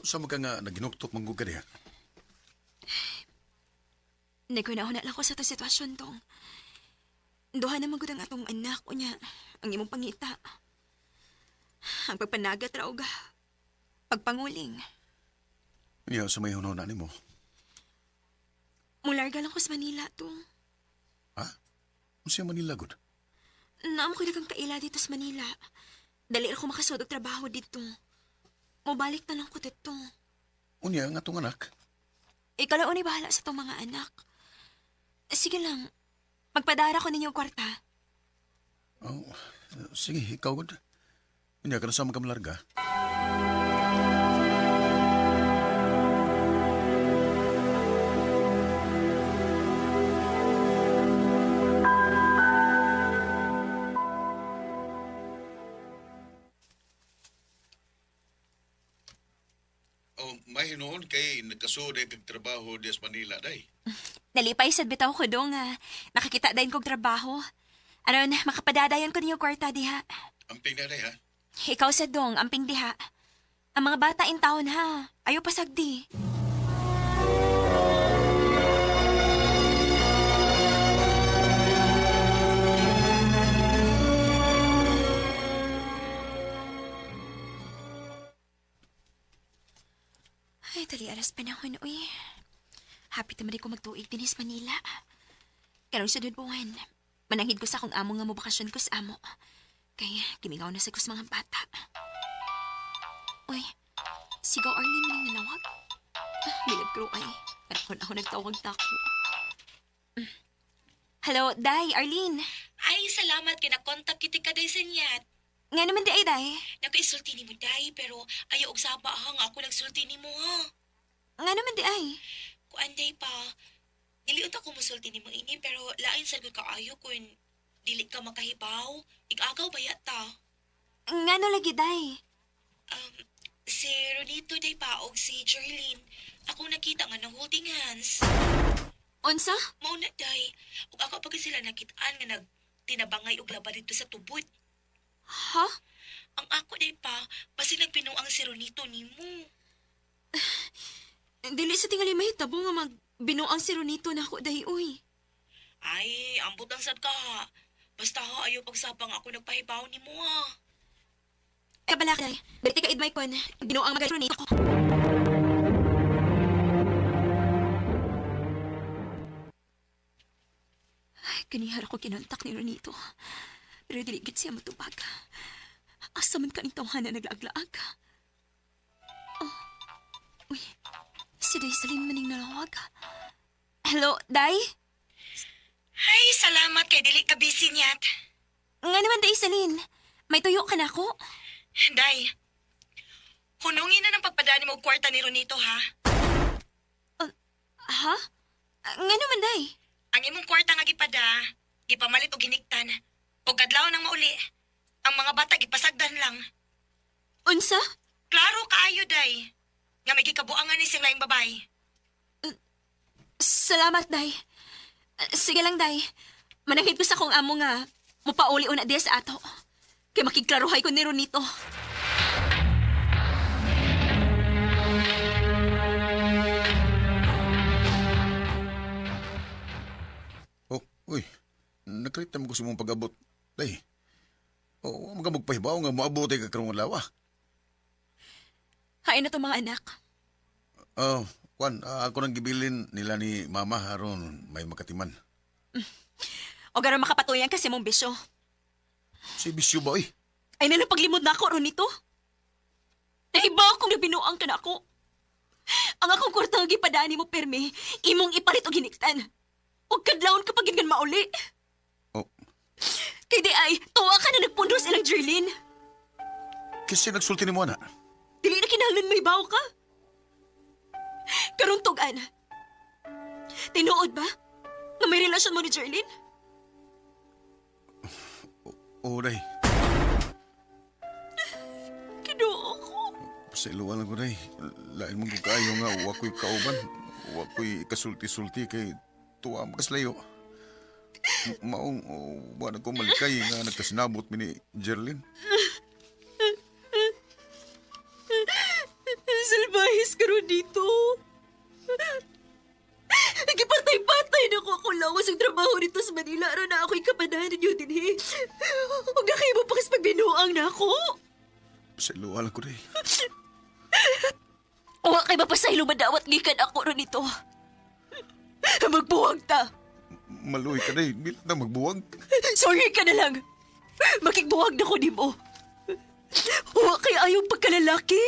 K: Sa mga nga naginuktok manggug ka diha.
A: Nagkunahon na lang ko sa itong sitwasyon tong. Duha naman gud ang atong anak o niya, ang imong pangita. Ang pagpanagat raw ga. Pagpanguling.
K: Niya sa may hunona nimo.
A: Mularga lang ko sa Manila tong.
K: Ha? Unsa Manila gud?
A: Naam ko dagang kaila dito sa Manila. Dali ako makasud og trabaho dito. Mobalik na lang ko dito.
K: Unya nga tong anak.
A: Ikaw lang unay bahala sa tong mga anak. Sige lang, magpadara ko ninyo kwarta.
K: Oh, sige, ikaw gud. Unya ka na sa magkamlarga. Oh, may noon kay nagkasuod kag trabaho di sa Manila day.
A: Nalipay sad bitaw ko dong nakakita dayon kog trabaho. Aron makapadadayon ko ninyo kwarta diha.
K: Amping na day ha.
A: Ikaw sad dong amping diha. Ang mga bata in taon ha. Ayo pasagdi. Ay, tali aras panahon, uy. Happy naman ko magtuig din sa Manila. Karong sunod buwan, manangid ko sa akong amo nga mo bakasyon ko sa amo. Kaya, gimingaw na sa kus mga bata. Uy, sigaw Arlene maning nanawag. Bilad ko ay, karakon ako nagtawag tako. Hello, Day, Arlene.
N: Ay, salamat kay nakontak kita ka day sa niyat.
A: Nga naman di ay, Day.
N: Nakaisulti ni mo day, pero ayaw og saba nga ako nagsulti ni mo ha.
A: Nga naman di ay.
N: Kuan day pa, diliot ako musulti ni mo ini, pero lain sa ka ayo kung dili ka makahibaw, igagaw ba yata?
A: Nga no lagi, Day.
N: Si Ronito day pa og si Jerlyn, ako nakita nga ng holding hands.
A: Unsa?
N: Mauna day, ug ako pag sila nakitaan nga nagtinabangay og laba dito sa tubod.
A: Ha?
N: Ang ako day pa, basi nagpinuang si Ronito nimo.
A: Dili sa tingali mahitabo nga magbinuang si Ronito na ako, Day, uy.
N: Ay, ambot ang sad ka ha. Basta ha, ayaw pagsapang ako nagpahibaw ni mo ha.
A: Kabala, Day. Dali ka idmay kon. Binuang magay Ronito ko. Ay, kanihar ako kinontak ni Ronito. Pero dili gid siya matubag. Asa man kaning tawhan na naglaag-laag. Oh. Uy. Si Day Saline maning nalawag. Hello, Day?
N: Ay, salamat kay dili ka busy niyat.
A: Nga naman, Day Saline. May tuyo ka na ako.
N: Day, hunungin na ng pagpadaan mo og kwarta ni Ronito ha.
A: Ha? Nga naman, Day.
N: Ang imong kwarta nga gipada, gipamalit og giniktan. O kadlaw nang mauli, ang mga bata gipasagdan lang.
A: Unsa?
N: Klaro kaayo, Day. Nga may gikabuangan ni sing laing babay.
A: Salamat, Day. Sige lang, Day. Manangit ko sa kong amo nga mupauli una diya sa ato. Kay makigklaruhay ko ni Ronito.
K: Oh, uy. Nakita mo ko sa mong pag-abot. Day. Oh, magpahibaw nga moabot ay kakarong lawa.
A: Hain na to mga anak.
K: Oh, Juan, ako nang gibilin nila ni Mama haron may makatiman.
A: O garo makapatuyan kasi mong bisyo.
K: Si Bisyo ba,
A: Ay nalang paglimod na ako, Ronito. Nahibaw kung nabinuang ka na ako. Ang akong kwartang gipadani mo, perme, imong ipalit o giniktan. Huwag kadlawon kapag ganyan mauli.
K: Oh.
A: Kay di ay, tuwa ka na nagpundos ilang Jerlyn.
K: Kasi nagsulti ni mo na.
A: Dili na kinahanglan may baw ka. Karong tugan. Tinuod ba? Nga may relasyon mo ni Jerlyn?
K: Oo, Day.
A: Kinuo ko.
K: Sa iluwan ko, Day. Lain mong kayo nga, wako'y kauban. Wako'y kasulti-sulti kay tuwa makaslayo. Maong, wala ko malikay nga nagkasinabot mi ni Jerlyn.
A: Salbahe dito. Nagipatay-patay na ko ako lawas ang trabaho dito sa Manila. Aron na ako'y kapanahan ninyo din eh. Huwag na kayo mapakas pagbinuang na ako.
K: Saluwa lang ko rin.
A: Huwag kayo mapasaylo madawat gikan ako ron ito. Magbuwag ta.
K: Maluhi ka rin. Bilang na magbuwag.
A: Sorry ka na lang. Makikbuwag na ko ni mo. Huwag kayo ayong pagkalalaki.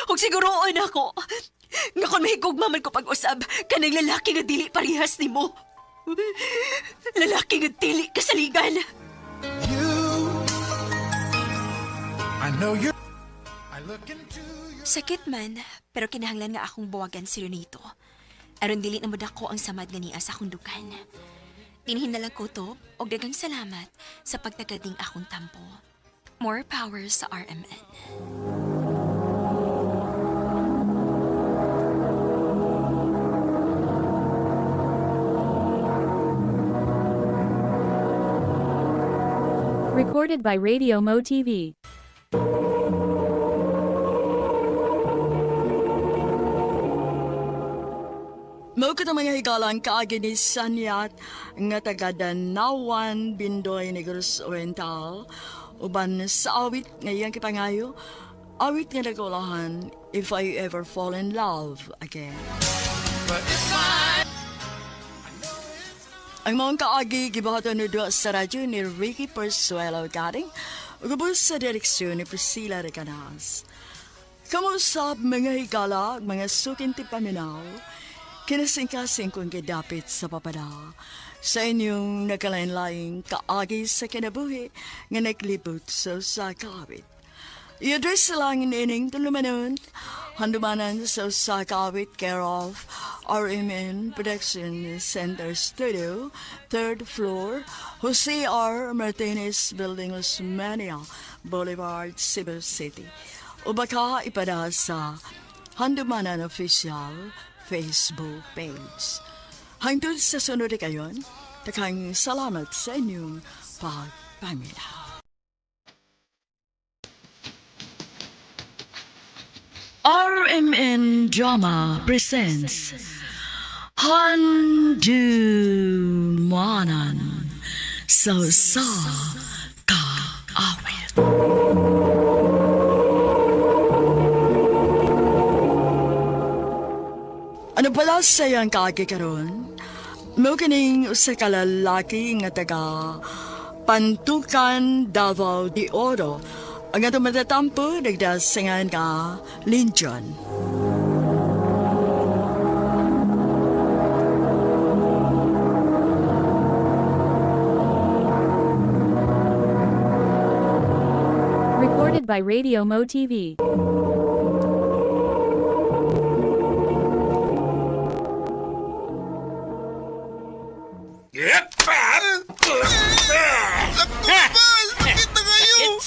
A: Huwag siguroon ako. Nga kung mahigugmaman ko pag-usab, kanang lalaki nga dili parihas ni mo. Lalaki nga dili kasaligan. Sakit man, pero kinahanglan nga akong buwagan si Ronito. Aron dili na madako ang samad nga niya sa akong dugan. Tinhin na lang ko to, og dagang salamat sa pagtagading akong tampo. More power sa RMN.
D: Recorded by Radio Mo TV.
C: Mao ka mga higalang kaagi ni Sanyat nga taga Danawan, Bindoy, Negros Oriental. Uban sa awit ngayang kipangayo, awit nga nagulahan, If I Ever Fall in Love Again. Ang mga kaagi gibahaton na doon sa radyo ni Ricky Persuelo Garing, ugabos sa direksyon ni Priscilla Recanas. Kamusap mga higala, mga sukinti paminaw, kinasingkasing kong gidapit sa papada sa inyong nagkalain-laing kaagi sa kinabuhi nga naglibot sa kawit. I-address lang ining tulumanon, handumanan sa kawit care of RMN Production Center Studio, 3rd floor, Jose R. Martinez Building, Osmania Boulevard, Cebu City. O baka ipada sa Handumanan Official Facebook page. Hangtod sa sunod kayon, takang salamat sa inyong pagpamila. RMN Drama presents Handumanan sa Kaawit. Ano pala sayang kaagi karon? Mo kining usa ka lalaki nga taga Pantukan, Davao de Oro. Ang atong matatampo nagdasingan ka Linjon.
D: Recorded by Radio Mo TV.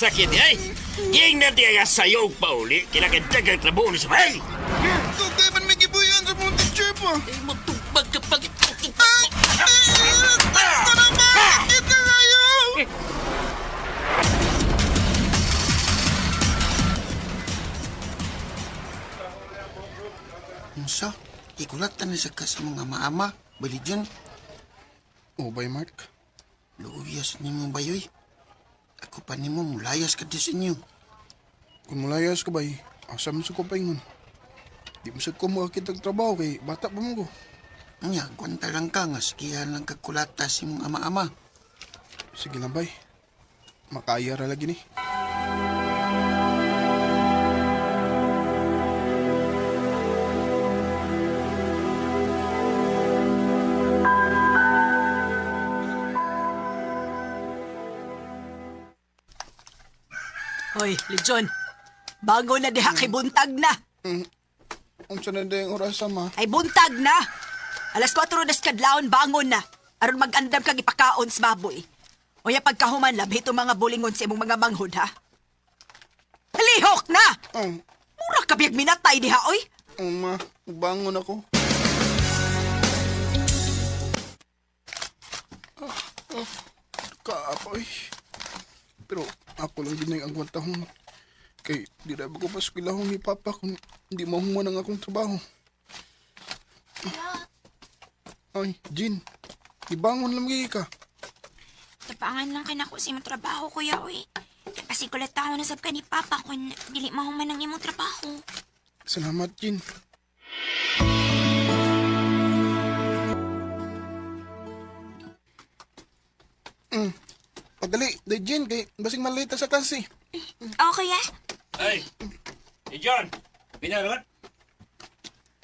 M: Sakit ay! Ging na diya sa'yo pa uli, kinakadagang trabaho ni Sabay!
I: Kaya man may gibuyan sa mong teacher pa.
M: Ay, magtubag ka pag...
I: Kita kayo!
O: Musa, ikulatan na siya ka sa mga maama, bali dyan.
I: O bay, Mark?
O: Luuyas ni mo bayoy. Ako pa ni mo, mulayas ka din sa inyo.
I: Kung mulayas ka bay, asam sa ko paingon. Di mo sa ko makakitag trabaho kay bata pa mo ko.
O: Nya, kwanta lang ka nga, sikihan lang kakulata si mong ama-ama.
I: Sige lang bay, makaya ra lagi ni.
H: Hoy, Legion. Bago na diha kay buntag na.
I: Unsa na dayang oras ma?
H: Ay buntag na. Alas 4 na kadlawon bangon na. Aron mag-andam kag ipakaon sa baboy. Oya pagkahuman labhi itong mga bulingon sa imong mga manghod ha. Halihok na! Mura ka biyag minatay diha oy.
I: Ma, bangon ako. Kaapoy. Pero ako lang din ang agwantahon. Kay, di na ko pa eskwelahon ni Papa kung hindi mahuman ang akong trabaho. Ay, Jean, ibangon lang ka.
F: Tapangan lang ka na ko sa imong trabaho, kuya, uy. Kasi kulat tao na sab ka ni Papa kung dili mahuman ang imong trabaho.
I: Salamat, Jean. Padali, day Jean, kay basing malita sa klase.
F: Oo, kuya.
M: Ay, John, pinarot.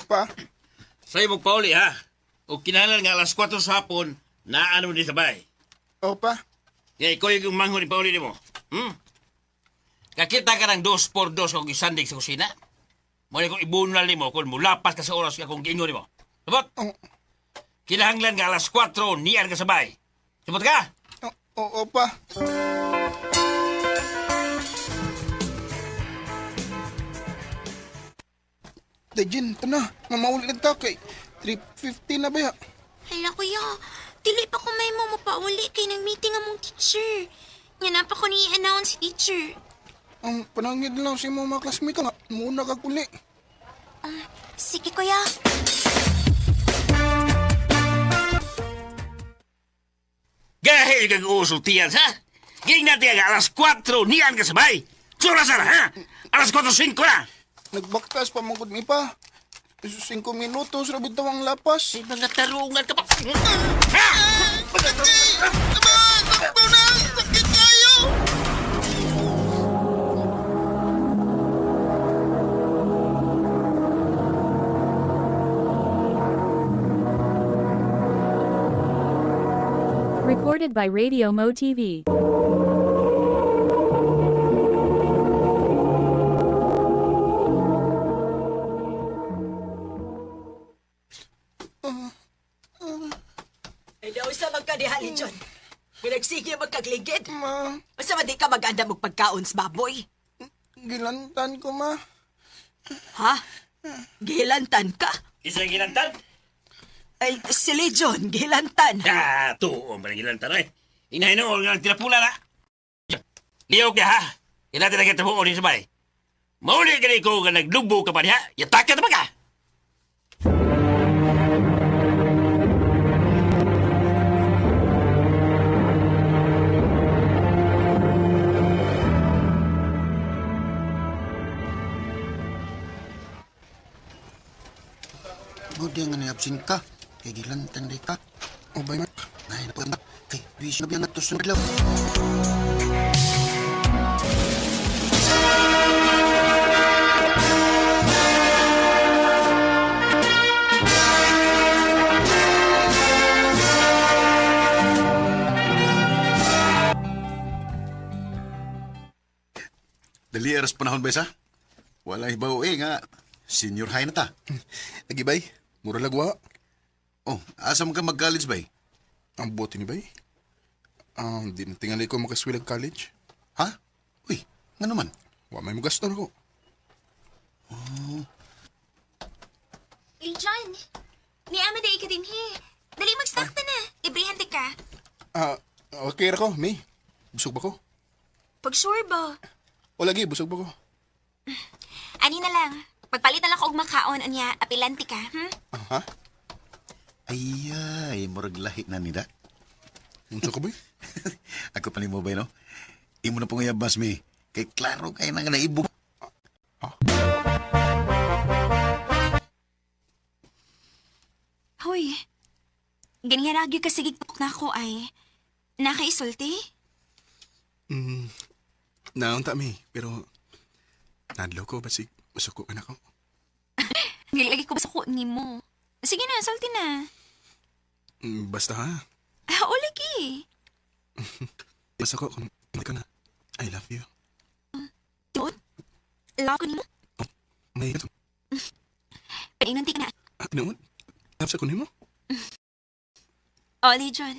I: Pa?
M: Sa'yo magpauli, ha? O kinahalan nga alas 4 sa hapon, naano mo di sabay.
I: O, pa?
M: Kaya ikaw yung manghon ni pauli mo. Kakita ka ng 2x2 kung isandig sa kusina. Muna kung ibunal mo kung mulapas ka sa oras ka kung giingon mo. Sabot? Kinahanglan nga alas 4, niyan ka sabay. Sabot ka?
I: Oo, pa. Dajin, ito na. Mamauli ng tao kay 3:50 na ba ya?
F: Hala, kuya. Dili pa ko may mo mapauli kay nag-meeting among teacher. Nga na pa ko ni-announce si teacher.
I: Ang panangid lang si mga classmate ka nga. Muna ka kuli.
F: Sige, kuya.
M: Gahil kang uusultiyan, ha? Ging natin ang alas 4, niyan ka sabay. Sura sana, ha? Alas 4:05 na.
I: Nagbaktas pa mangkod mi pa. 5 minutos rabi daw ang lapas.
M: Mga tarungan ka pa.
D: Recorded by Radio Mo TV.
H: Ay, daw sa magkadihali, John. Pinagsige magkagligid. Basta ba di ka mag-anda magpagkaon sa baboy?
I: Gilantan ko, ma.
H: Ha? Gilantan ka?
M: Isang gilantan?
H: Ay, sili, John. Gilantan.
M: Tuo ba ng gilantan, eh? Inahin na, nga tinapula na. Liyaw ka, ha? Inatin na kita po ni sabay. Mauli ka na ikaw nga naglubo ka pa niya. Yatak ka na ba ka?
O: Dia nga na-absent ka. Kay gilantan day ka.
I: O ba, Mark?
O: Ay, napagamba. Kay, bis na biyan na to sa madlaw.
K: Dali aras panahon ba isa? Wala hibaw nga. Senior high na ta.
I: Lagi bay, mura lagwa.
K: Oh, asa mo ka mag-college bay?
I: Ang bote ni bay. Di na tingali ko makaswilag college.
K: Ha? Uy, nga naman.
I: Wa may magasto na ko.
F: John, ni ama day ka din, he. Dali mag-stock ta na. Librihan ka.
I: Okay ra ko, May. Busog ba ko?
F: Pag sure ba?
I: O lagi, busog ba ko?
F: Ani na lang. Pagpalit na lang ko og makaon anya, apilanti ka,
I: Ha?
K: Ay, murag lahi na nida.
I: Unsa ka, bay?
K: Ako pa ni mo, bay, no? Imo na pong yabas, mi. Kay klaro kay na nga naibog.
F: Hoy, ganyan ragyo ka sigigtok na ako ay nakaisulti?
I: Naunta, May. Pero, nadlaw ko, basig masuko ka na ko.
F: Dili lagi ko basuko ni mo. Sige na, sulti na.
I: Basta ha.
F: O lagi.
I: Basta ko kung hindi ka na. I love you.
F: Tuot? Love ko ni mo?
I: May ito.
F: Paninunti ka na.
I: Noon? Love sa kunin mo?
F: Oli, John.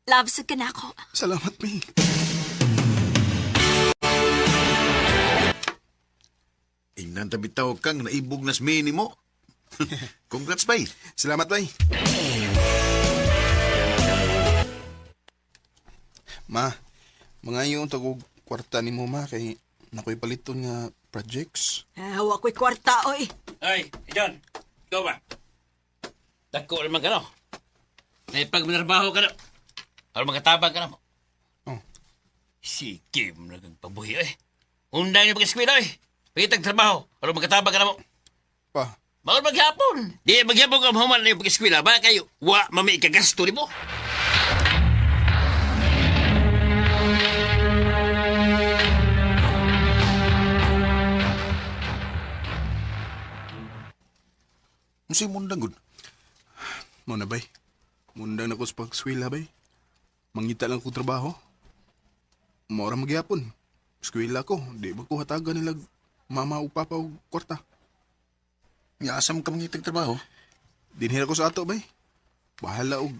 F: Love sa ka na ako.
I: Salamat, May.
K: Ingnan tabitaw kang naibog na smini mo. Congrats, bay.
I: Salamat, bay. Ma, mga yung tagog kwarta ni mo, ma, kay nakoy paliton nga
L: projects.
H: Hawa ko'y kwarta, oy.
M: Ay, John, ikaw ba? Dako naman ka no? May pagmanarbaho ka no? Para makatabang ka na mo.
L: Oh.
M: Sige mo na kang pabuhi eh. Unday niyo pag-eskwela eh. Pagkitag trabaho, para makatabang ka na mo.
L: Pa,
M: Bawal maghapon. Di maghapon ka mahuman na yung pag-eskwela. Ba kayo, wa mami ikagasto ni mo.
L: Unsay mundang gud? Mo na bay. Mundang na ko sa pagskwela bay. Mangita lang ko trabaho. Maura magyapon. Eskwela ko, di ba ko hatagan nila mama o papa o kwarta.
O: Asam ka mangitag trabaho?
L: Dinhira ko sa ato bay. Bahala og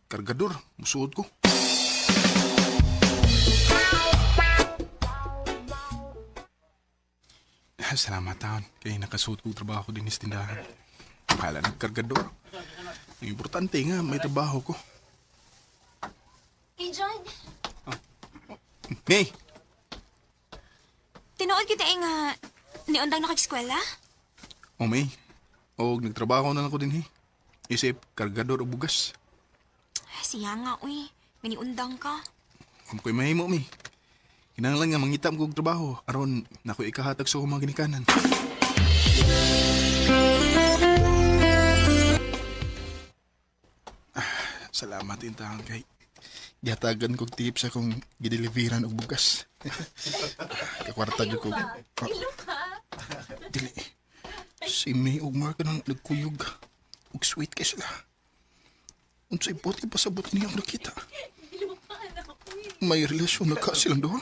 L: kargador, musuod ko. Salamat taon. Kaya nakasuot kong trabaho din sa tindahan. Bahala ng kargador. Ang importante nga, may trabaho ko.
F: Hey, John.
L: May!
F: Tinuod kita nga ni undang nakag-eskwela?
L: O May. O nagtrabaho na lang ko din Isip, kargador o bugas.
F: Siya nga, uy. Maniundang ka.
L: Kung ko'y mahimo, May. Kinahanglan nga mangitam kong trabaho. Aron, nako'y ikahatag sa mga ginikanan. Salamat intahan kay gihatagan kong tips akong gideliveran og bugas. Kakwarta jud ko. Dili. Si May ug Mark nang nagkuyog. Ug sweet kay sila. Unsay buti pasabot niya ang nakita. May relasyon na ka silang duha.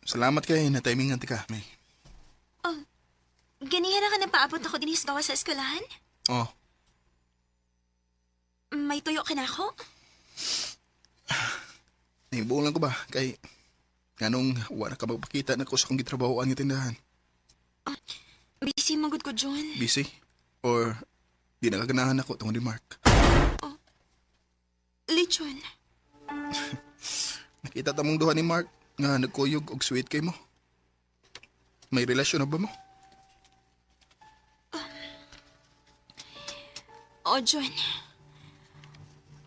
L: Salamat kay na timingan ka, May.
F: Oh, ganihan na ka nang paabot ako din sa sa eskwelahan?
L: Oh,
F: May tuyo ka na ako?
L: nahibulan ko ba? Kay, ganong wala ka magpakita na ko sa kong gitrabahoan ng tindahan.
F: Busy magod ko, John.
L: Busy? Or, di nakaganahan ako tungkol ni Mark.
F: Lechon.
L: Nakita tamong duha ni Mark nga nagkuyog og sweet kay mo. May relasyon na ba mo?
F: Oh, John.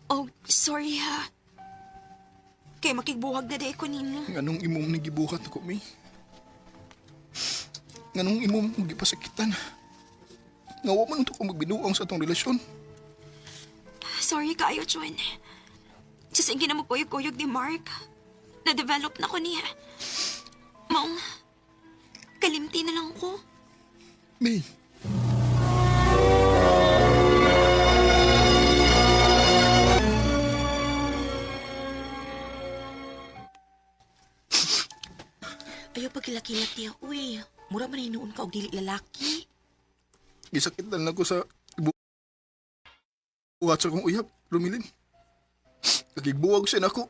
F: Oh, sorry ha. Kay makigbuhag na day ko nimo.
L: Nganong imong nagibuhat ako, May? Nganong imong kong gipasakitan? Ngawa man ito kung magbinuang sa atong relasyon.
F: Sorry kayo, John. Just ang ginamukuyog-kuyog ni Mark. Na-develop na ko niya. Maong, kalimti na lang ko.
L: May.
J: Ayaw pagkilakilak niya, uy. Mura man inuun ka og dili lalaki.
L: Gisakit na lang ako sa buhat sa kong uyab, Rumilin. Kagigbuwag siya na ako.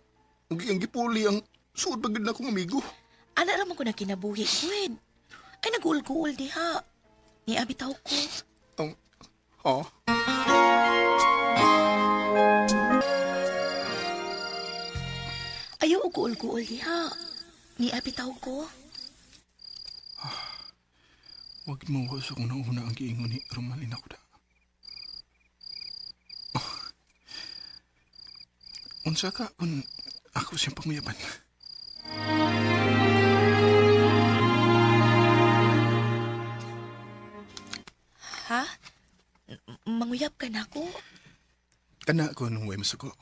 L: Ug iyang gipuli ang suod pagod na akong amigo.
J: Ana raman ko na kinabuhi, Gwen. Ay nag-uul-guul diha. Ni abitaw ko.
L: Ha?
J: Ayaw og guul-guul diha. Ni abitaw ko.
L: Huwag mo ko sa kung nauna ang giingon ni Romalina ko da. Unsa ka kung ako siyang panguyaban?
J: Ha? Manguyap ka na ko?
L: Kana ko nung way masuko.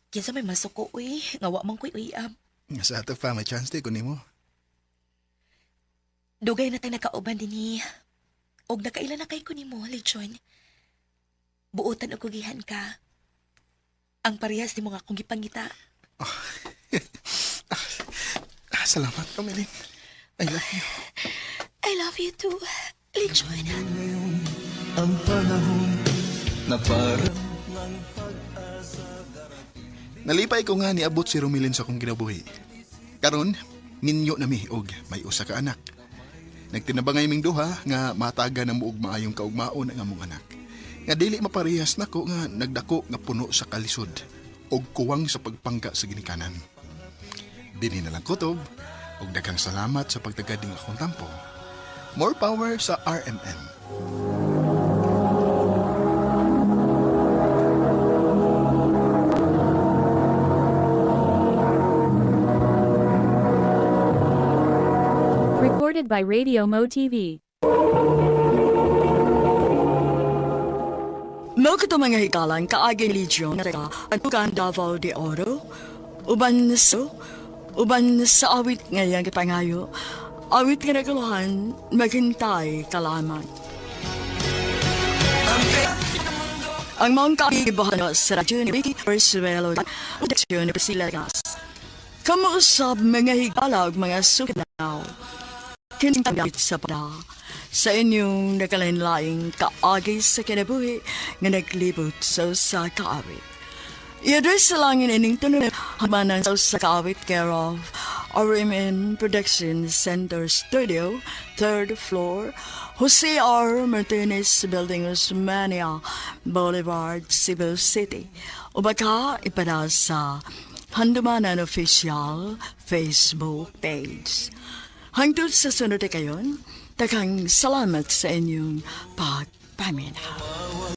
J: Kinsa may masuko, uy. Ngawa man ko'y uyab.
L: Nga sa ato pa, may chance di ko nimo.
J: Dugay na tayo nagkauban din ni. Og nakaila na kay ko ni mo, Lechon. Buotan o kugihan ka. Ang parehas ni mga akong gipangita.
L: Salamat, Romilin. I love you.
J: I love you too, Lechon.
P: Ang panahon na parang
L: Nalipay ko nga niabot si Romilin sa kong ginabuhi. Karon, ninyo nami og may usa ka anak. Nagtinabangay ming duha nga mataga na muog maayong kaugmaon ang among anak. Nga dili maparehas nako nga nagdako nga puno sa kalisod og kuwang sa pagpangga sa ginikanan. Dini na lang kutob og daghang salamat sa pagtagading akong tampo. More power sa RMN.
D: Recorded by Radio Mo TV.
C: Mo kito mga hikalan kaaging Legion nga ang tukan Davao de Oro, uban sa awit ngayang ipangayo, awit nga naguluhan, maghintay kalaman. Ang mga kaibahan sa radyo ni Ricky Persuelo, Protection ni Priscilla Gas. Kamuusap mga higala ug mga sukinaw. Kinitagit sa pada sa inyong nakalinlaing kaagi sa kinabuhi nga naglibot sa kaawit. I-address sa langin ining tunod hamanan sa kaawit care of RMN Production Center Studio, 3rd floor, Jose R. Martinez Building, Osmania Boulevard, Cebu City. O baka ipada sa Handumanan Official Facebook page. Hangtod sa sunod kayon, takang salamat sa inyong pagpaminaw.